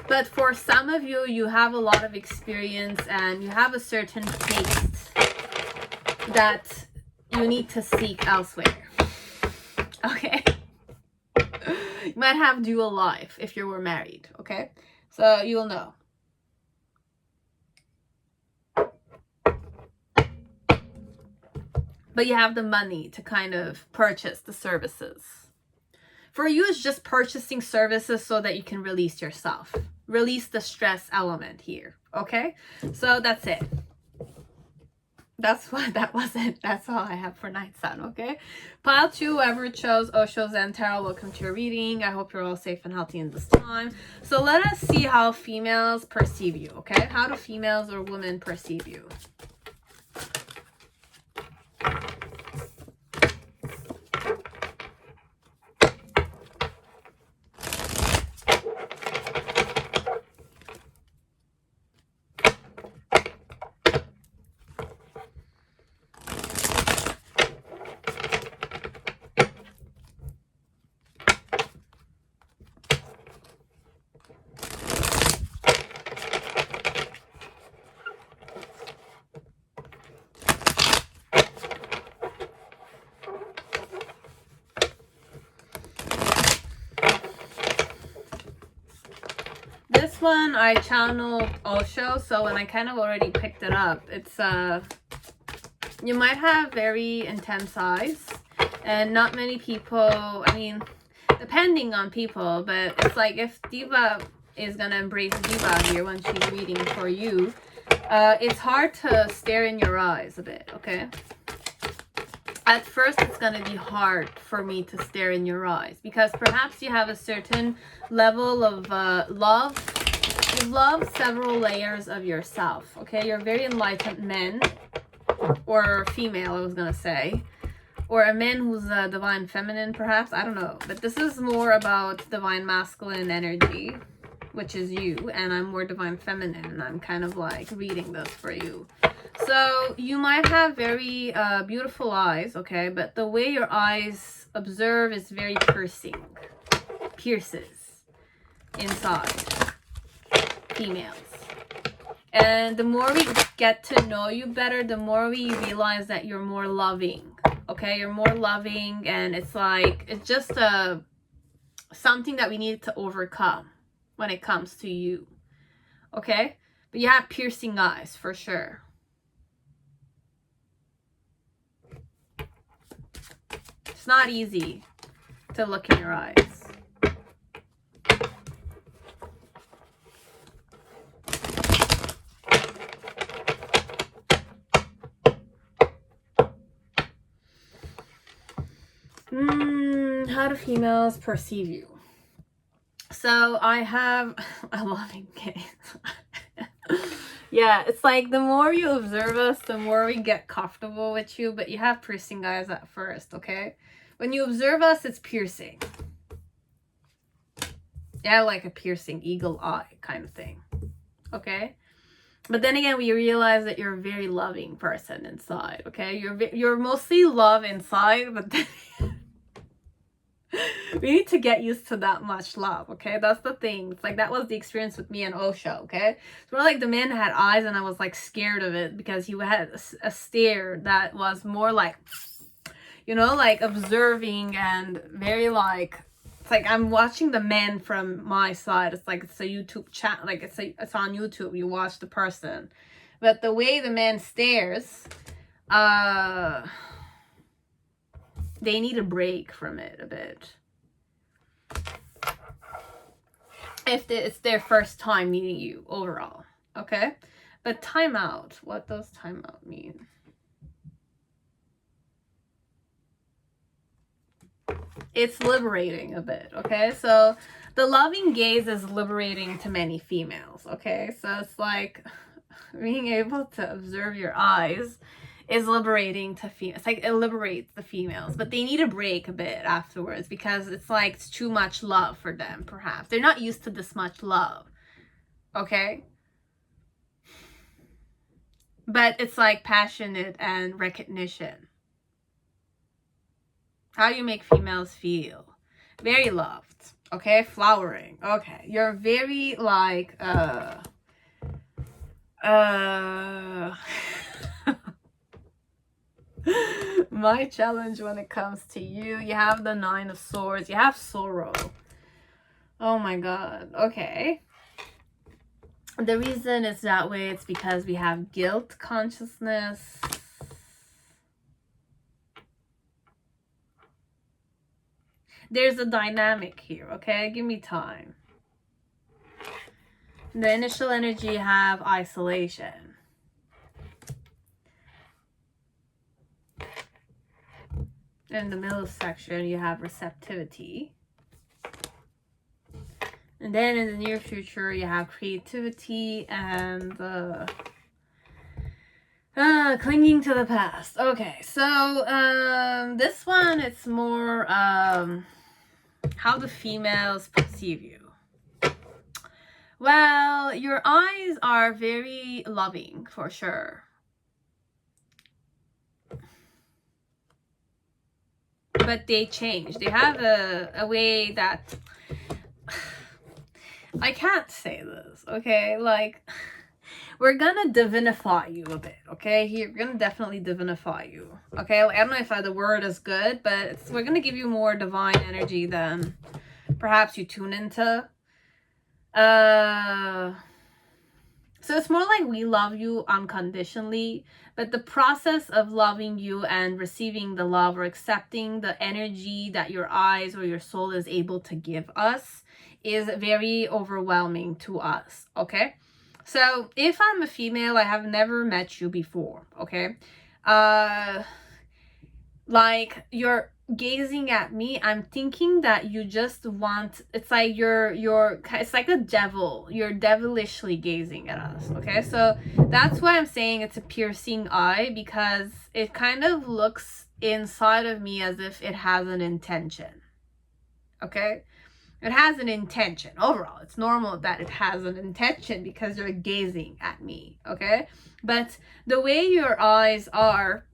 But for some of you, you have a lot of experience and you have a certain taste that you need to seek elsewhere. Okay, you might have dual life if you were married. Okay, so you'll know. But you have the money to kind of purchase the services. For you, it's just purchasing services so that you can release yourself. Release the stress element here. Okay? So that's it. That's what that was it. That's all I have for Night Sun. Okay? Pile 2, whoever chose Osho SunTarot, welcome to your reading. I hope you're all safe and healthy in this time. So let us see how females perceive you. Okay? How do females or women perceive you? This one I channeled Osho, so when I kind of already picked it up, it's you might have very intense eyes, and not many people, I mean, depending on people, but it's like if Diva is gonna embrace Diva here when she's reading for you, it's hard to stare in your eyes a bit. Okay, at first it's going to be hard for me to stare in your eyes, because perhaps you have a certain level of love. You love several layers of yourself, okay? You're a very enlightened man, or female, I was going to say. Or a man who's a divine feminine, perhaps. I don't know. But this is more about divine masculine energy, which is you. And I'm more divine feminine. And I'm kind of like reading this for you. So you might have very beautiful eyes, okay? But the way your eyes observe is very piercing. Pierces inside. Females. And the more we get to know you better, the more we realize that you're more loving. Okay, you're more loving, and it's like, it's just something that we need to overcome when it comes to you. Okay? But you have piercing eyes, for sure. It's not easy to look in your eyes. How do females perceive you? So I have a loving gaze. Yeah, it's like the more you observe us, the more we get comfortable with you, but you have piercing eyes at first, okay? When you observe us, it's piercing. Yeah, like a piercing eagle eye kind of thing, okay? But then again, we realize that you're a very loving person inside, okay? You're mostly love inside, but then we need to get used to that much love, okay? That's the thing. It's like, that was the experience with me and Osho, okay? It's more like the man had eyes and I was like scared of it, because he had a stare that was more like, you know, like observing and very like, it's like I'm watching the man from my side. It's like, it's a YouTube chat, like it's on YouTube. You watch the person. But the way the man stares, they need a break from it a bit. If it's their first time meeting you overall, okay? But timeout, what does timeout mean? It's liberating a bit, okay? So the loving gaze is liberating to many females, okay? So it's like being able to observe your eyes is liberating to females. It's like it liberates the females, but they need a break a bit afterwards, because it's like it's too much love for them, perhaps. They're not used to this much love, okay? But it's like passionate and recognition. How you make females feel? Very loved, okay? Flowering, okay. You're very like, my challenge when it comes to you have the 9 of Swords, you have sorrow. Oh my god, okay. The reason it's that way, it's because we have guilt consciousness. There's a dynamic here, okay? Give me time. The initial energy, you have isolation. In the middle section, you have receptivity. And then in the near future, you have creativity and clinging to the past. Okay, so this one, it's more how the females perceive you. Well, your eyes are very loving, for sure. But they change. They have a way that... I can't say this, okay? Like, we're gonna divinify you a bit, okay? We're gonna definitely divinify you, okay? Like, I don't know if the word is good, but we're gonna give you more divine energy than perhaps you tune into. So it's more like we love you unconditionally, but the process of loving you and receiving the love or accepting the energy that your eyes or your soul is able to give us is very overwhelming to us, okay? So if I'm a female, I have never met you before, okay? like you're gazing at me, I'm thinking that you just want, it's like it's like a devil, you're devilishly gazing at us. Okay, so that's why I'm saying it's a piercing eye, because it kind of looks inside of me as if it has an intention. Okay, it has an intention. Overall, it's normal that it has an intention because you're gazing at me. Okay, but the way your eyes are,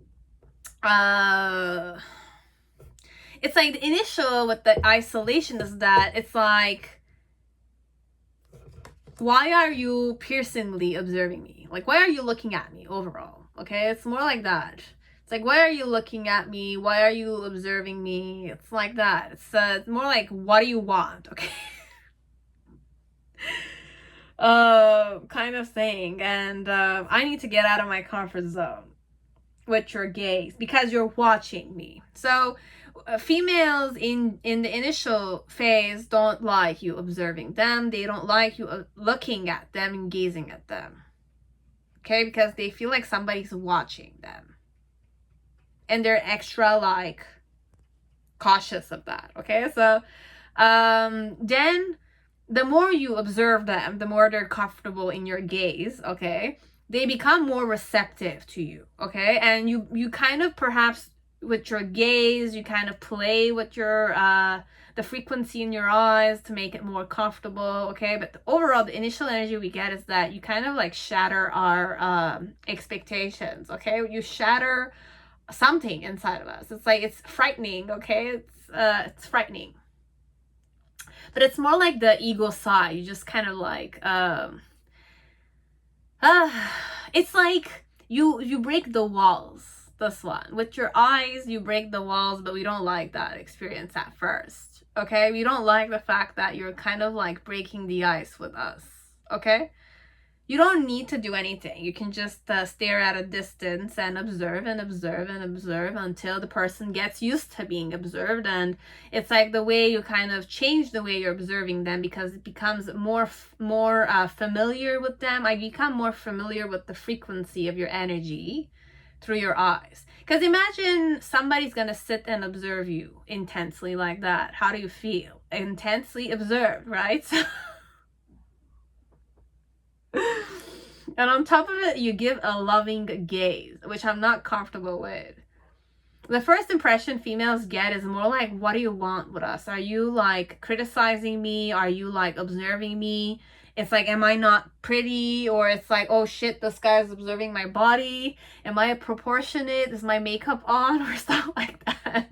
it's like the initial with the isolation is that it's like, why are you piercingly observing me? Like, why are you looking at me overall? Okay, it's more like that. It's like, why are you looking at me? Why are you observing me? It's like that. It's more like, what do you want? Okay. Kind of thing. And I need to get out of my comfort zone with your gaze because you're watching me. So females in the initial phase don't like you observing them. They don't like you looking at them and gazing at them. Okay, because they feel like somebody's watching them, and they're extra like cautious of that. Okay, so then the more you observe them, the more they're comfortable in your gaze. Okay, they become more receptive to you. Okay, and you kind of, perhaps with your gaze, you kind of play with your the frequency in your eyes to make it more comfortable. Okay, but overall the initial energy we get is that you kind of like shatter our expectations. Okay, you shatter something inside of us. It's like, it's frightening. Okay, it's frightening, but it's more like the ego side. You just kind of like it's like you break the walls. This one with your eyes, you break the walls, but we don't like that experience at first. Okay, we don't like the fact that you're kind of like breaking the ice with us. Okay, you don't need to do anything. You can just stare at a distance and observe and observe and observe until the person gets used to being observed. And it's like the way you kind of change the way you're observing them, because it becomes more familiar with them. I become more familiar with the frequency of your energy through your eyes. Because imagine somebody's gonna sit and observe you intensely like that. How do you feel? Intensely observed, right? And on top of it, you give a loving gaze, which I'm not comfortable with. The first impression females get is more like, what do you want with us? Are you like criticizing me? Are you like observing me? It's like, am I not pretty? Or it's like, oh shit, this guy is observing my body. Am I proportionate? Is my makeup on? Or stuff like that.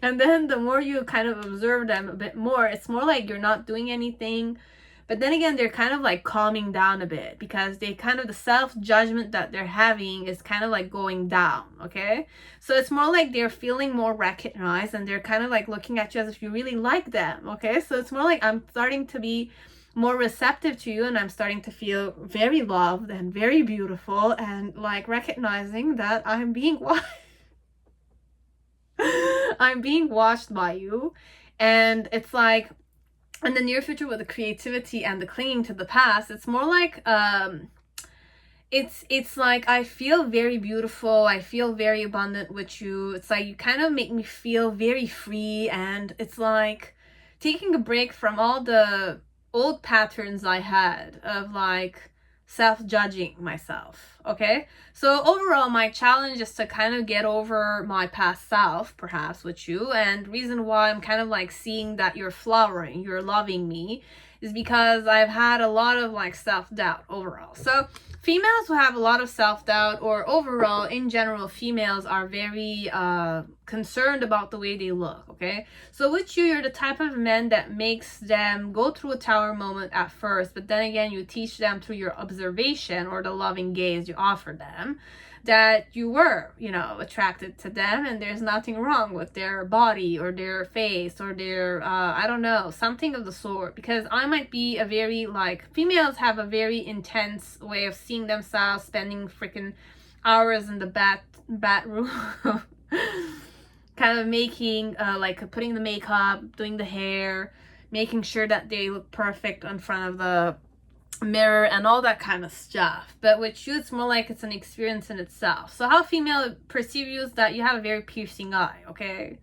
And then the more you kind of observe them a bit more, it's more like you're not doing anything. But then again, they're kind of like calming down a bit, because they kind of, the self-judgment that they're having is kind of like going down. Okay, so it's more like they're feeling more recognized, and they're kind of like looking at you as if you really like them. Okay, so it's more like, I'm starting to be more receptive to you, and I'm starting to feel very loved and very beautiful, and like recognizing that I'm being watched. I'm being watched by you. And it's like, in the near future, with the creativity and the clinging to the past, it's more like it's like, I feel very beautiful, I feel very abundant with you. It's like, you kind of make me feel very free, and it's like taking a break from all the old patterns I had of like self-judging myself. Okay, so overall my challenge is to kind of get over my past self, perhaps with you. And reason why I'm kind of like seeing that you're flowering, you're loving me, is because I've had a lot of like self-doubt overall. So females who have a lot of self-doubt, or overall in general, females are very concerned about the way they look. Okay, so with you, you're the type of man that makes them go through a tower moment at first, but then again, you teach them through your observation or the loving gaze you offer them that you were, you know, attracted to them, and there's nothing wrong with their body or their face or their I don't know, something of the sort. Because I might be a very, like, females have a very intense way of seeing themselves, spending freaking hours in the bat room kind of making like putting the makeup, doing the hair, making sure that they look perfect in front of the mirror and all that kind of stuff. But with you, it's more like it's an experience in itself. So how female perceive you is that you have a very piercing eye, okay?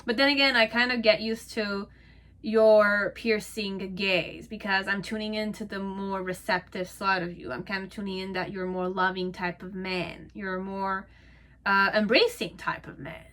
But then again, I kind of get used to your piercing gaze because I'm tuning into the more receptive side of you. I'm kind of tuning in that you're a more loving type of man. You're a more embracing type of man.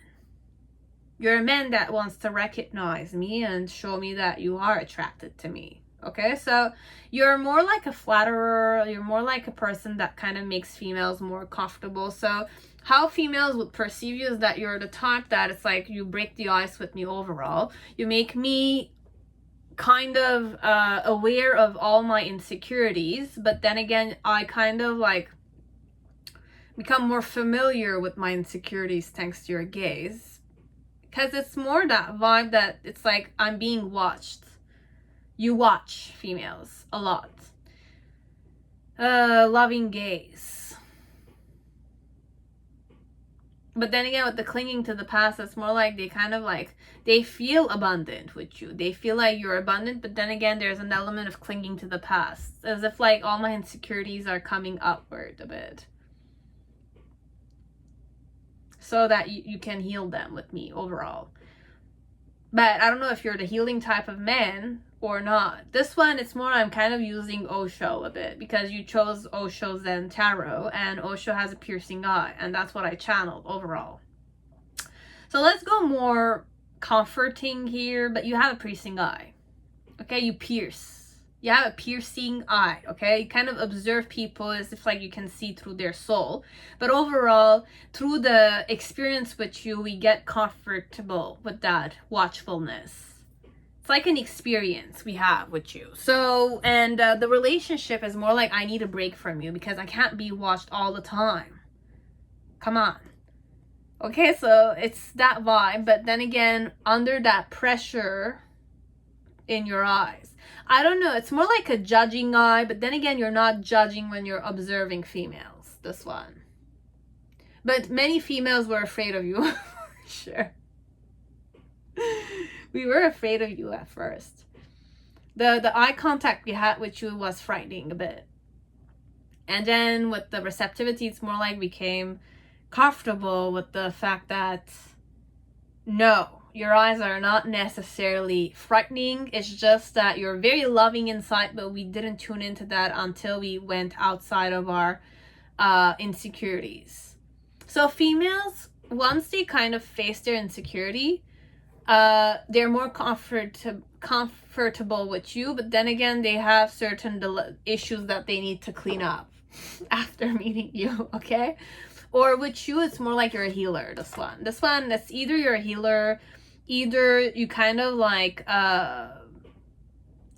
You're a man that wants to recognize me and show me that you are attracted to me. Okay, so you're more like a flatterer. You're more like a person that kind of makes females more comfortable. So how females would perceive you is that you're the type that it's like you break the ice with me overall. You make me kind of aware of all my insecurities, but then again, I kind of like become more familiar with my insecurities thanks to your gaze. Because it's more that vibe that it's like I'm being watched. You watch females a lot. Loving gaze. But then again, with the clinging to the past, it's more like they kind of like, they feel abundant with you. They feel like you're abundant, but then again, there's an element of clinging to the past. As if like all my insecurities are coming upward a bit. So that you can heal them with me overall. But I don't know if you're the healing type of man or not. This one, it's more I'm kind of using Osho a bit because you chose Osho Zen Tarot and Osho has a piercing eye and that's what I channeled overall. So let's go more comforting here, but you have a piercing eye. Okay, you pierce. You have a piercing eye, okay? You kind of observe people as if like you can see through their soul. But overall, through the experience with you, we get comfortable with that watchfulness. It's like an experience we have with you. So, and the relationship is more like I need a break from you because I can't be watched all the time. Come on. Okay, so it's that vibe. But then again, under that pressure in your eyes. I don't know, it's more like a judging eye, but then again, you're not judging when you're observing females, this one. But many females were afraid of you, for sure. We were afraid of you at first. The eye contact we had with you was frightening a bit. And then with the receptivity, it's more like we became comfortable with the fact that, no, your eyes are not necessarily frightening. It's just that you're very loving inside, but we didn't tune into that until we went outside of our insecurities. So females, once they kind of face their insecurity, they're more comfortable with you, but then again, they have certain issues that they need to clean up after meeting you, okay? Or with you, it's more like you're a healer, this one. This one, it's either you're a healer, either you kind of like have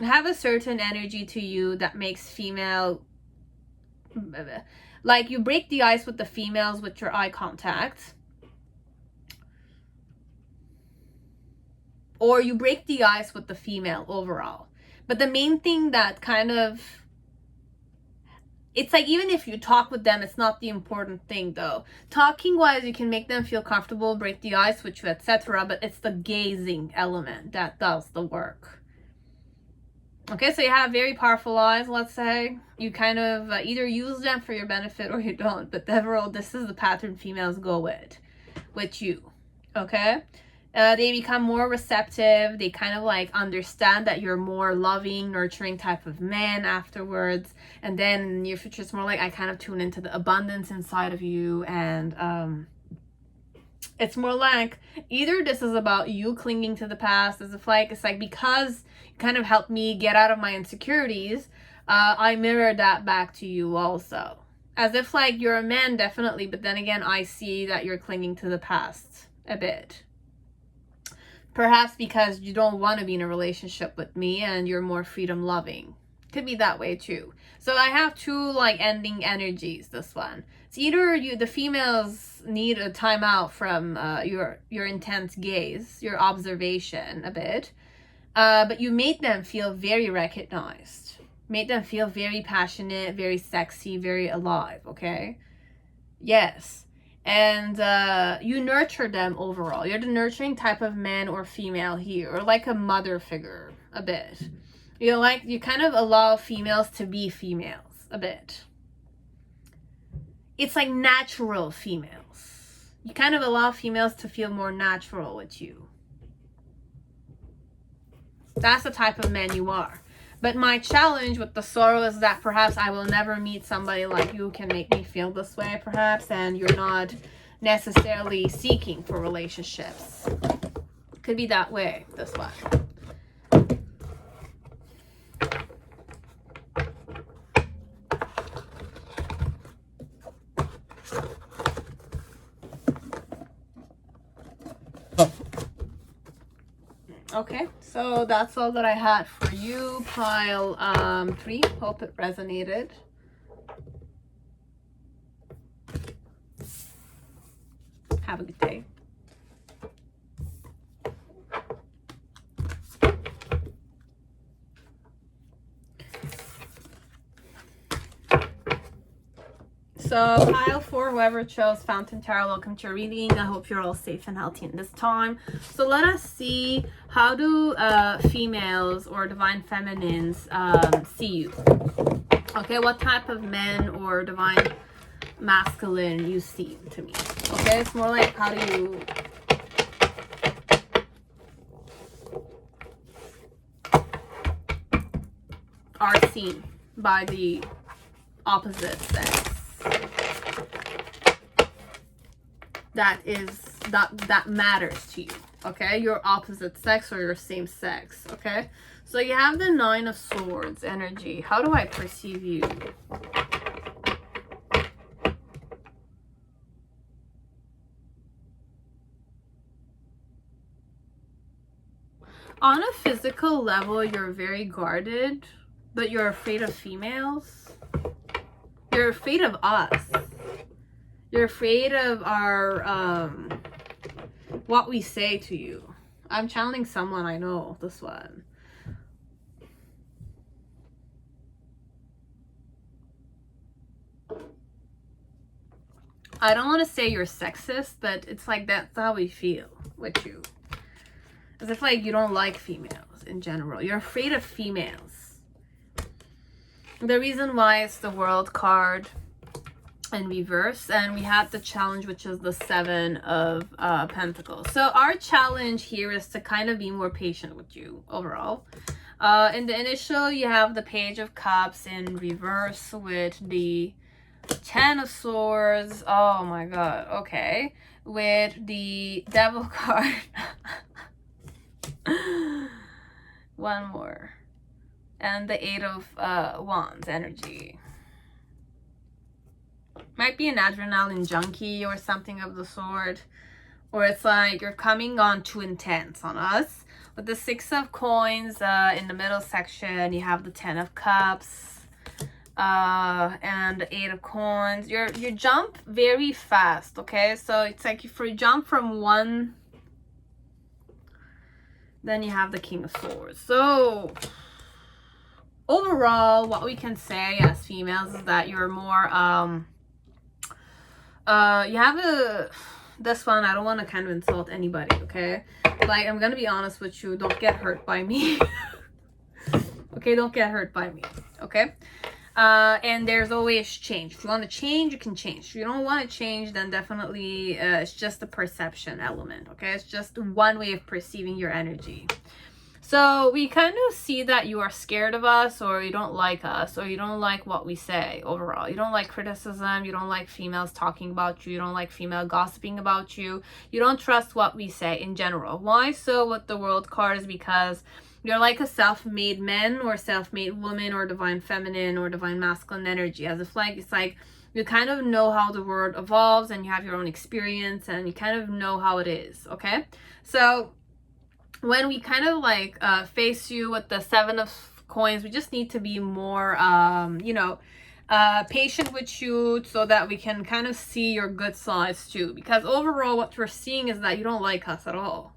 a certain energy to you that makes female, like you break the ice with the females with your eye contact, or you break the ice with the female overall. But the main thing that kind of, it's like even if you talk with them, it's not the important thing though. Talking wise, you can make them feel comfortable, break the ice with you, etc. But it's the gazing element that does the work. Okay, so you have very powerful eyes, let's say. You kind of either use them for your benefit or you don't. But overall, this is the pattern females go with you. Okay? They become more receptive. They kind of like understand that you're more loving, nurturing type of man afterwards. And then in the near future, it's more like I kind of tune into the abundance inside of you. And it's more like either this is about you clinging to the past, as if like, it's like because you kind of helped me get out of my insecurities, I mirror that back to you also. As if like you're a man, definitely. But then again, I see that you're clinging to the past a bit. Perhaps because you don't want to be in a relationship with me and you're more freedom loving. Could be that way too. So I have two like ending energies, this one. It's either the females need a timeout from your intense gaze, your observation a bit. But you made them feel very recognized. Made them feel very passionate, very sexy, very alive, okay? Yes. And you nurture them overall. You're the nurturing type of man or female here, or like a mother figure a bit. You kind of allow females to be females a bit. It's like natural females. You kind of allow females to feel more natural with you. That's the type of man you are. But my challenge with the sorrow is that perhaps I will never meet somebody like you who can make me feel this way, perhaps, and you're not necessarily seeking for relationships. Could be that way, this one. Okay, so that's all that I had for you, pile 3. Hope it resonated. Have a good day. So pile 4, whoever chose Fountain Tarot, welcome to your reading. I hope you're all safe and healthy in this time. So let us see, how do females or divine feminines see you? Okay, what type of men or divine masculine you see to me? Okay, it's more like, how do you are seen by the opposite sex. That matters to you, okay? Your opposite sex or your same sex, okay? So you have the 9 of Swords energy. How do I perceive you? On a physical level, you're very guarded, but you're afraid of females. You're afraid of us. You're afraid of our, what we say to you. I'm channeling someone I know, this one. I don't want to say you're sexist, but it's like that's how we feel with you. As if like you don't like females in general. You're afraid of females. The reason why it's the World card in reverse, and we have the challenge, which is the 7 of Pentacles. So our challenge here is to kind of be more patient with you overall. In the initial, you have the Page of Cups in reverse with the 10 of Swords. Oh my god, okay. With the Devil card. One more. And the 8 of Wands energy. Might be an adrenaline junkie or something of the sort. Or it's like you're coming on too intense on us. With the 6 of Coins in the middle section, you have the 10 of Cups. And the 8 of Coins. You jump very fast, okay? So it's like if you jump from one, then you have the King of Swords. So overall, what we can say as females is that you're more you have this one, I don't want to kind of insult anybody, okay? Like, I'm gonna be honest with you, don't get hurt by me. Okay, don't get hurt by me, okay? And there's always change. If you want to change, you can change. If you don't want to change, then definitely it's just a perception element, okay? It's just one way of perceiving your energy. So we kind of see that you are scared of us, or you don't like us, or you don't like what we say overall. You don't like criticism. You don't like females talking about you. You don't like female gossiping about you. You don't trust what we say in general. Why so with the World card is because you're like a self-made man or self-made woman or divine feminine or divine masculine energy. As if like, it's like you kind of know how the world evolves and you have your own experience and you kind of know how it is, okay? So when we kind of like face you with the 7 of Coins, we just need to be more, you know, patient with you so that we can kind of see your good sides too. Because overall, what we're seeing is that you don't like us at all.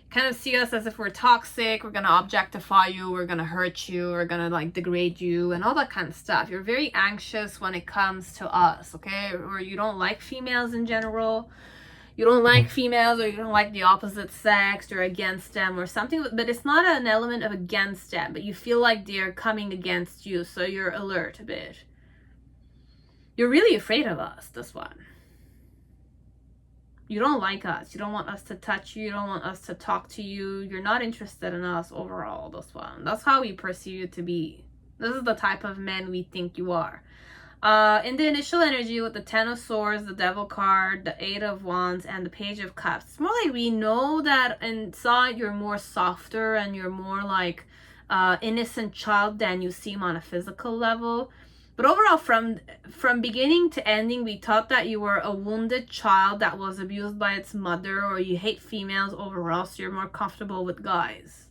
You kind of see us as if we're toxic, we're going to objectify you, we're going to hurt you, we're going to like degrade you and all that kind of stuff. You're very anxious when it comes to us, okay? Or you don't like females in general. you don't like females, or you don't like the opposite sex, or against them or something, but it's not an element of against them, but you feel like they're coming against you, so you're alert a bit. You're really afraid of us, this one. You don't like us. You don't want us to touch you. You don't want us to talk to you. You're not interested in us overall, this one. That's how we perceive you to be. This is the type of man we think you are. In the initial energy with the 10 of Swords, the Devil card, the 8 of Wands, and the Page of Cups, it's more like we know that inside you're more softer and you're more like innocent child than you seem on a physical level. But overall, from beginning to ending, we thought that you were a wounded child that was abused by its mother, or you hate females overall, so you're more comfortable with guys.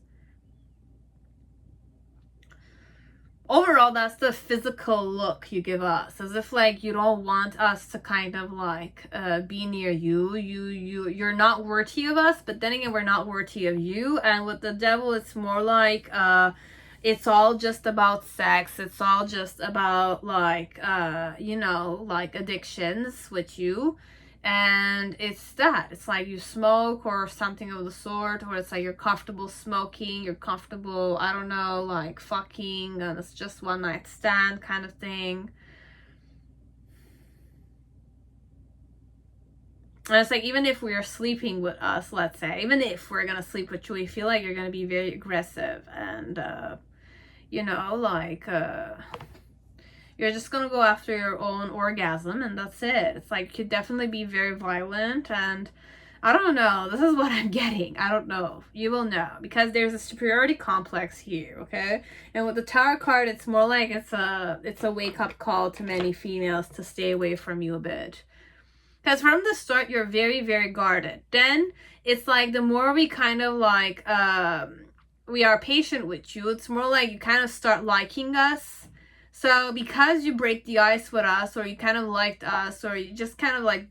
Overall, that's the physical look you give us, as if like you don't want us to kind of like be near you. You're not worthy of us, but then again, we're not worthy of you. And with the Devil, it's more like it's all just about sex. It's all just about like you know, like addictions with you. And it's that. It's like you smoke or something of the sort, or it's like you're comfortable smoking, you're comfortable, I don't know, like fucking, and it's just one night stand kind of thing. And it's like, even if we are sleeping with us, let's say, even if we're gonna sleep with you, we feel like you're gonna be very aggressive and you know, like you're just gonna go after your own orgasm, and that's it. It's like, you could definitely be very violent, and I don't know. This is what I'm getting. I don't know. You will know, because there's a superiority complex here, okay? And with the Tower card, it's more like it's a wake-up call to many females to stay away from you a bit. Because from the start, you're very, very guarded. Then it's like the more we kind of like we are patient with you, it's more like you kind of start liking us. So because you break the ice with us, or you kind of liked us, or you just kind of like,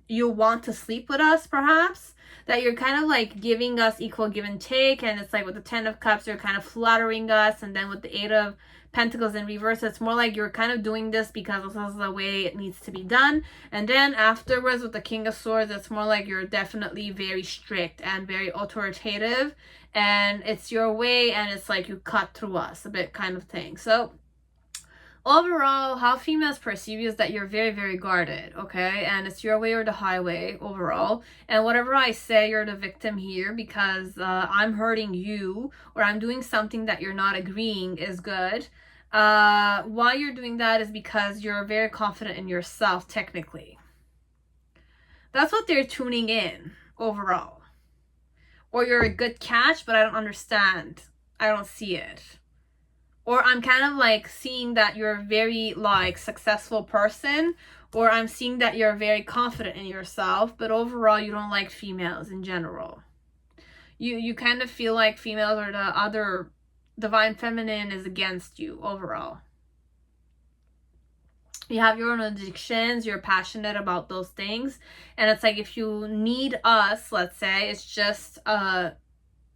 you want to sleep with us perhaps, that you're kind of like giving us equal give and take. And it's like with the 10 of Cups, you're kind of flattering us. And then with the 8 of Pentacles in reverse, it's more like you're kind of doing this because this is the way it needs to be done. And then afterwards with the King of Swords, it's more like you're definitely very strict and very authoritative, and it's your way, and it's like you cut through us a bit kind of thing. So overall, how females perceive you is that you're very, very guarded, okay? And it's your way or the highway overall. And whatever I say, you're the victim here, because I'm hurting you, or I'm doing something that you're not agreeing is good. Why you're doing that is because you're very confident in yourself, technically. That's what they're tuning in overall. Or you're a good catch, but I don't understand. I don't see it. Or I'm kind of like seeing that you're a very like successful person, or I'm seeing that you're very confident in yourself, but overall you don't like females in general. You kind of feel like females, or the other divine feminine is against you overall. You have your own addictions, you're passionate about those things, and it's like if you need us, let's say, it's just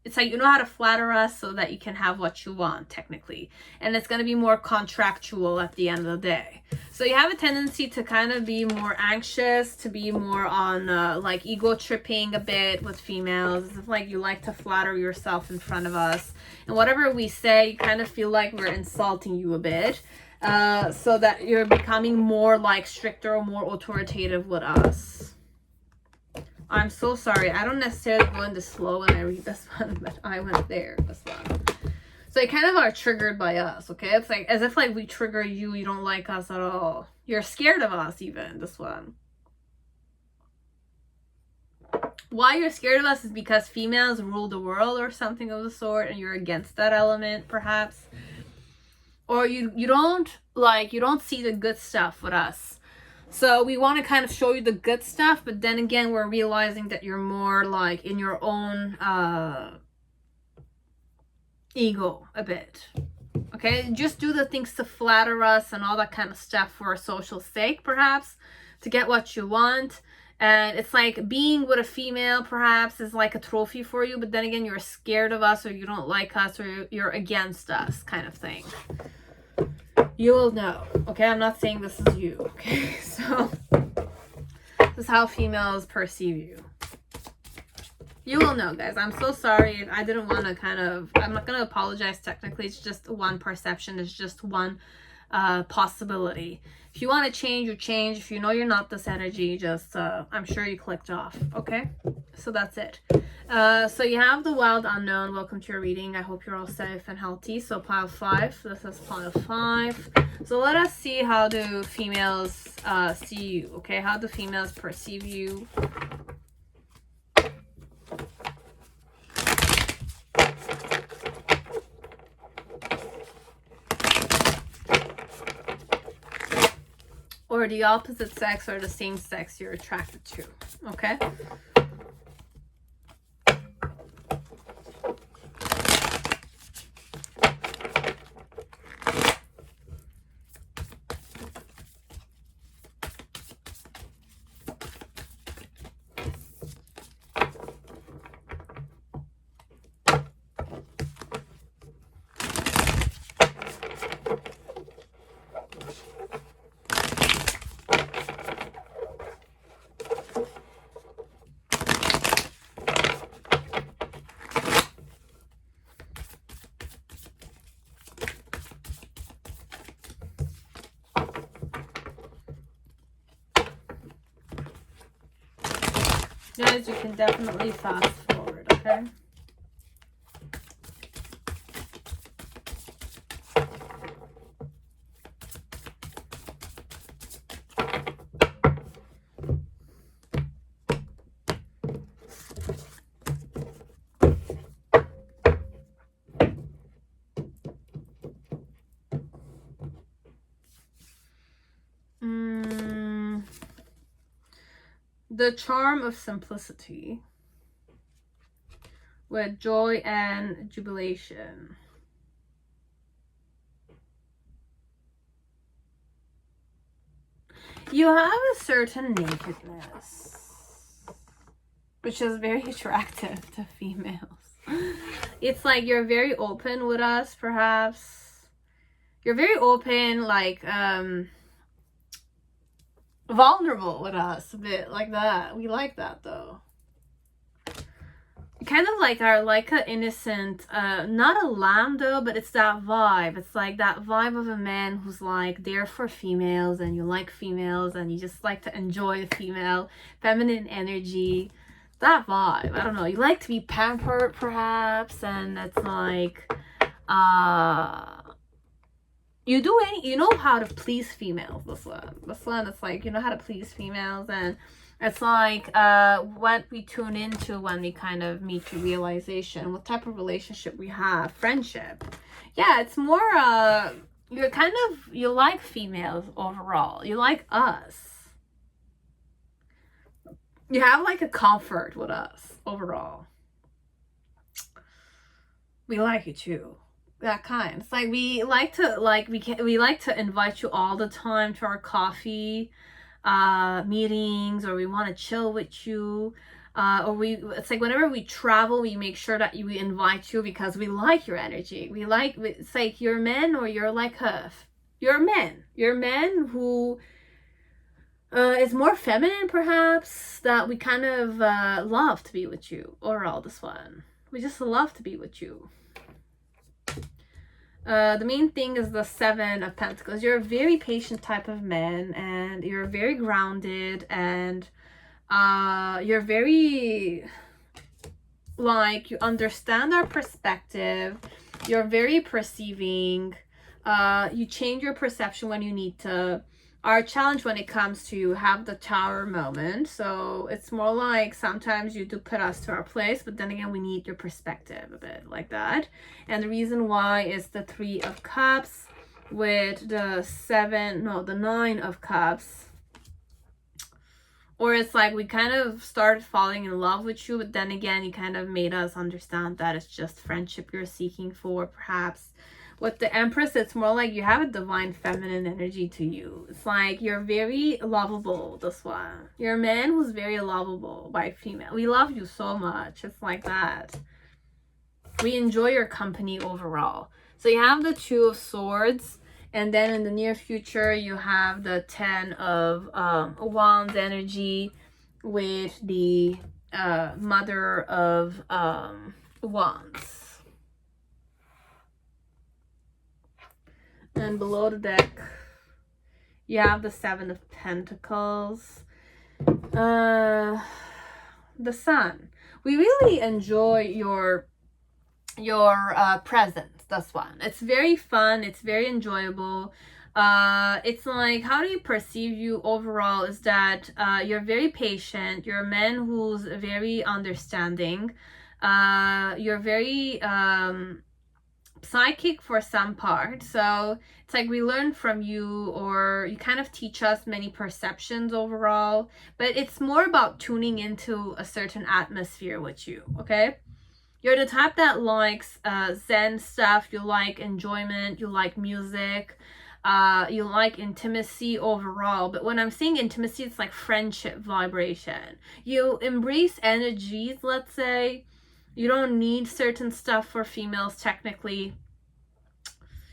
it's like you know how to flatter us so that you can have what you want, technically. And it's going to be more contractual at the end of the day. So you have a tendency to kind of be more anxious, to be more on like ego tripping a bit with females. It's like you like to flatter yourself in front of us. And whatever we say, you kind of feel like we're insulting you a bit. So that you're becoming more like stricter or more authoritative with us. I'm so sorry. I don't necessarily go into slow when I read this one, but I went there, this one. So you kind of are triggered by us, okay? It's like as if like we trigger you, you don't like us at all. You're scared of us even, this one. Why you're scared of us is because females rule the world or something of the sort, and you're against that element, perhaps. Or you don't see the good stuff with us. So we want to kind of show you the good stuff, but then again, we're realizing that you're more like in your own ego a bit. Okay, just do the things to flatter us and all that kind of stuff for a social sake, perhaps, to get what you want. And it's like being with a female perhaps is like a trophy for you, but then again, you're scared of us, or you don't like us, or you're against us kind of thing. You will know, okay? I'm not saying this is you, okay? So This is how females perceive you. You will know, guys. I'm so sorry if I didn't want to I'm not going to apologize technically. It's just one perception. It's just one possibility. If you want to change, you change. If you know you're not this energy, just I'm sure you clicked off. Okay, so that's it. So you have the wild unknown. Welcome to your reading. I hope you're all safe and healthy. So pile 5. This is pile 5. So let us see how do females see you. Okay, how do females perceive you? Or the opposite sex or the same sex you're attracted to. Okay. Guys, you can definitely fast forward, okay? The charm of simplicity with joy and jubilation. You have a certain nakedness, which is very attractive to females. It's like you're very open with us, perhaps. You're very open, like, vulnerable with us, a bit like that. We like that, though. Kind of like our, like a innocent, not a lamb, though, but it's that vibe. It's like that vibe of a man who's like there for females, and you like females, and you just like to enjoy the female, feminine energy. That vibe. I don't know. You like to be pampered, perhaps, and it's like, you know how to please females. This one, it's like, you know how to please females, and it's like what we tune into when we kind of meet your realization, what type of relationship we have, friendship. Yeah, it's more you like females overall. You like us. You have like a comfort with us overall. We like you too. That kind. It's like we like to invite you all the time to our coffee meetings, or we want to chill with you, or it's like whenever we travel, we make sure that we invite you because we like your energy. It's like you're men, or you're men who is more feminine, perhaps, that we kind of love to be with you. Overall, this one, we just love to be with you. The main thing is the 7 of Pentacles. You're a very patient type of man, and you're very grounded, and you're very, like, you understand our perspective. You're very perceiving. You change your perception when you need to. Our challenge when it comes to have the Tower moment. So it's more like sometimes you do put us to our place, but then again, we need your perspective a bit like that. And the reason why is the 3 of Cups with the 9 of Cups. Or it's like we kind of started falling in love with you, but then again, you kind of made us understand that it's just friendship you're seeking for, perhaps. With the Empress, it's more like you have a divine feminine energy to you. It's like you're very lovable, this one. You're a man who's very lovable by female. We love you so much. It's like that. We enjoy your company overall. So you have the 2 of Swords, and then in the near future, you have the 10 of Wands energy. with the Mother of Wands. And below the deck, you have the Seven of Pentacles. The Sun. We really enjoy your presence, this one. It's very fun, it's very enjoyable. It's like, how do you perceive you overall is that you're very patient, you're a man who's very understanding, you're very psychic for some part, so it's like we learn from you, or you kind of teach us many perceptions overall, but it's more about tuning into a certain atmosphere with you, okay? You're the type that likes zen stuff, you like enjoyment, you like music, you like intimacy overall. But when I'm saying intimacy, it's like friendship vibration. You embrace energies, let's say. You don't need certain stuff for females technically.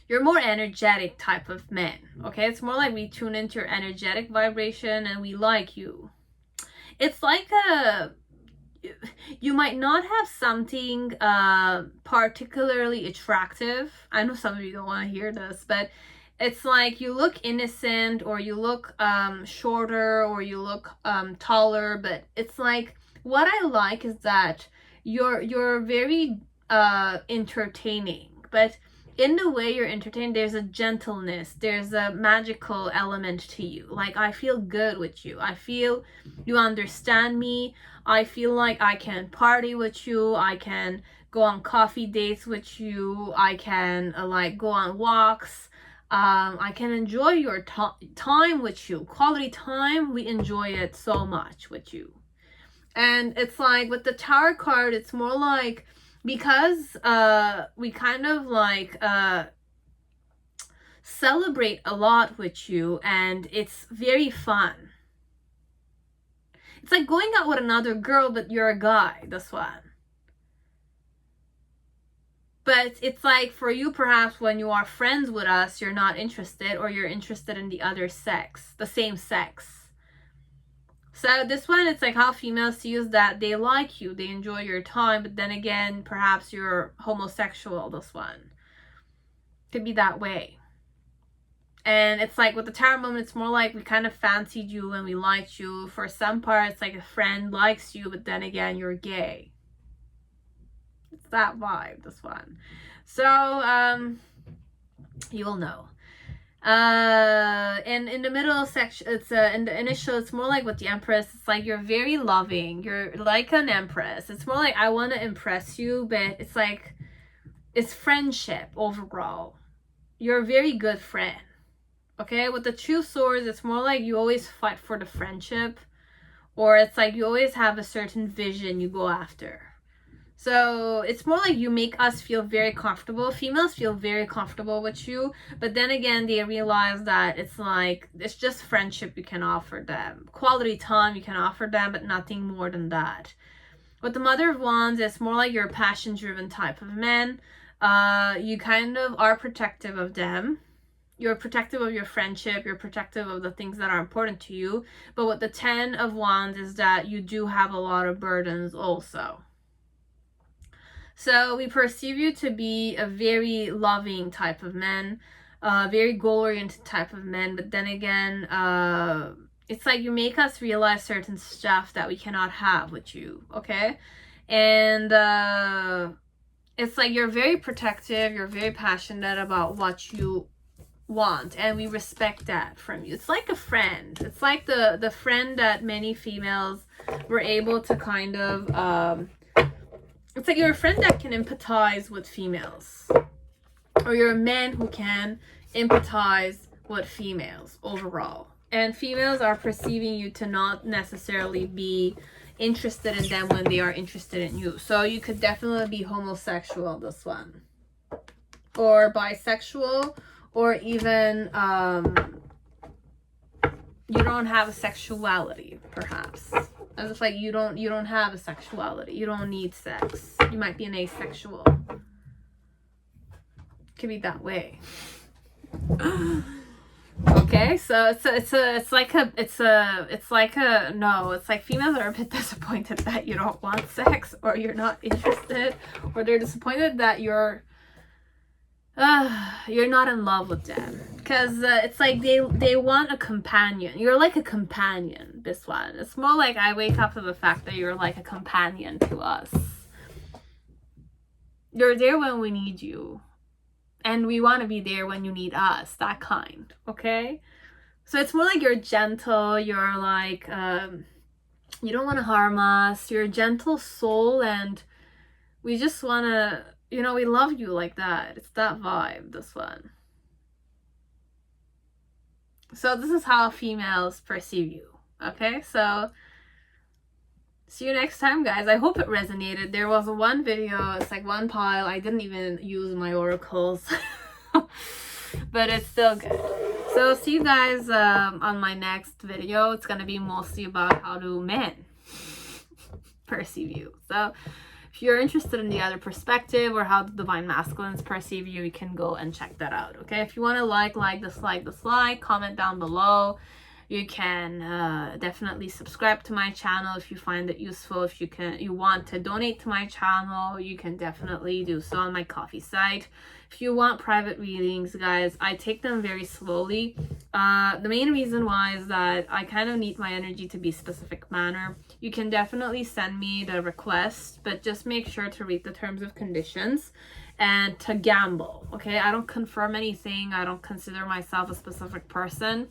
You're more energetic type of man, okay? It's more like we tune into your energetic vibration and we like you. It's like you might not have something particularly attractive. I know some of you don't want to hear this, but it's like you look innocent, or you look shorter, or you look taller, but it's like what I like is that you're very entertaining, but in the way you're entertained, there's a gentleness, there's a magical element to you. Like, I feel good with you, I feel you understand me, I feel like I can party with you, I can go on coffee dates with you, I can like go on walks, I can enjoy your time with you, quality time. We enjoy it so much with you. And it's like with the Tower card, it's more like, because we kind of like celebrate a lot with you, and it's very fun. It's like going out with another girl, but you're a guy, this one. But it's like for you, perhaps when you are friends with us, you're not interested, or you're interested in the other sex, the same sex. So this one, it's like how females see you is that they like you, they enjoy your time, but then again, perhaps you're homosexual, this one. Could be that way. And it's like with the Tower moment, it's more like we kind of fancied you and we liked you. For some part, it's like a friend likes you, but then again, you're gay. It's that vibe, this one. So, you will know. And in the middle section, it's in the initial, it's more like with the Empress, it's like you're very loving, you're like an empress. It's more like I want to impress you, but it's like it's friendship overall. You're a very good friend, okay? With the Two Swords, it's more like you always fight for the friendship, or it's like you always have a certain vision you go after. So it's more like you make us feel very comfortable. Females feel very comfortable with you, but then again, they realize that it's like, it's just friendship you can offer them. Quality time you can offer them, but nothing more than that. With the Mother of Wands, it's more like you're a passion-driven type of man. You kind of are protective of them. You're protective of your friendship. You're protective of the things that are important to you. But with the Ten of Wands is that you do have a lot of burdens also. So we perceive you to be a very loving type of man, very goal-oriented type of man. But then again, it's like you make us realize certain stuff that we cannot have with you, okay? And it's like you're very protective, you're very passionate about what you want, and we respect that from you. It's like a friend. It's like the friend that many females were able to kind of... it's like you're a friend that can empathize with females, or you're a man who can empathize with females overall. And females are perceiving you to not necessarily be interested in them when they are interested in you. So you could definitely be homosexual, this one, or bisexual, or even you don't have a sexuality, perhaps. As if like you don't have a sexuality, you don't need sex, you might be an asexual. Could be that way. Okay. Okay, so it's like females are a bit disappointed that you don't want sex, or you're not interested, or they're disappointed that you're not in love with them, because it's like they want a companion. You're like a companion. This one, it's more like I wake up to the fact that you're like a companion to us. You're there when we need you, and we want to be there when you need us, that kind. Okay, so it's more like you're gentle, you're like you don't want to harm us, you're a gentle soul, and we just want to, you know, we love you like that. It's that vibe, this one. So this is how females perceive you. Okay, so see you next time, guys. I hope it resonated. There was one video, it's like one pile. I didn't even use my oracles, but it's still good. So see you guys on my next video. It's gonna be mostly about how do men perceive you. So if you're interested in the other perspective, or how the divine masculines perceive you, you can go and check that out. Okay, if you want to dislike, comment down below. You can definitely subscribe to my channel if you find it useful. If you want to donate to my channel, you can definitely do so on my Ko-fi site. If you want private readings, guys, I take them very slowly. The main reason why is that I kind of need my energy to be a specific manner. You can definitely send me the request, but just make sure to read the terms and conditions and to gamble. Okay, I don't confirm anything. I don't consider myself a specific person.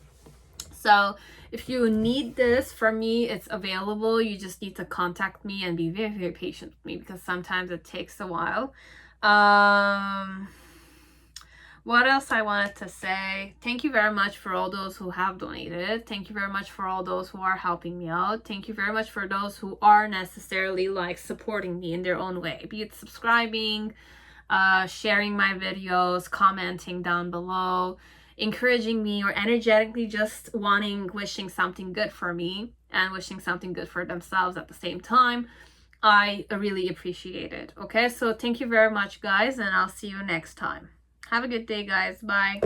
So if you need this from me, it's available. You just need to contact me and be very, very patient with me, because sometimes it takes a while. What else I wanted to say? Thank you very much for all those who have donated. Thank you very much for all those who are helping me out. Thank you very much for those who are necessarily like supporting me in their own way, be it subscribing, sharing my videos, commenting down below, encouraging me, or energetically just wishing something good for me and wishing something good for themselves at the same time. I really appreciate it. Okay, so thank you very much, guys, and I'll see you next time. Have a good day, guys. Bye.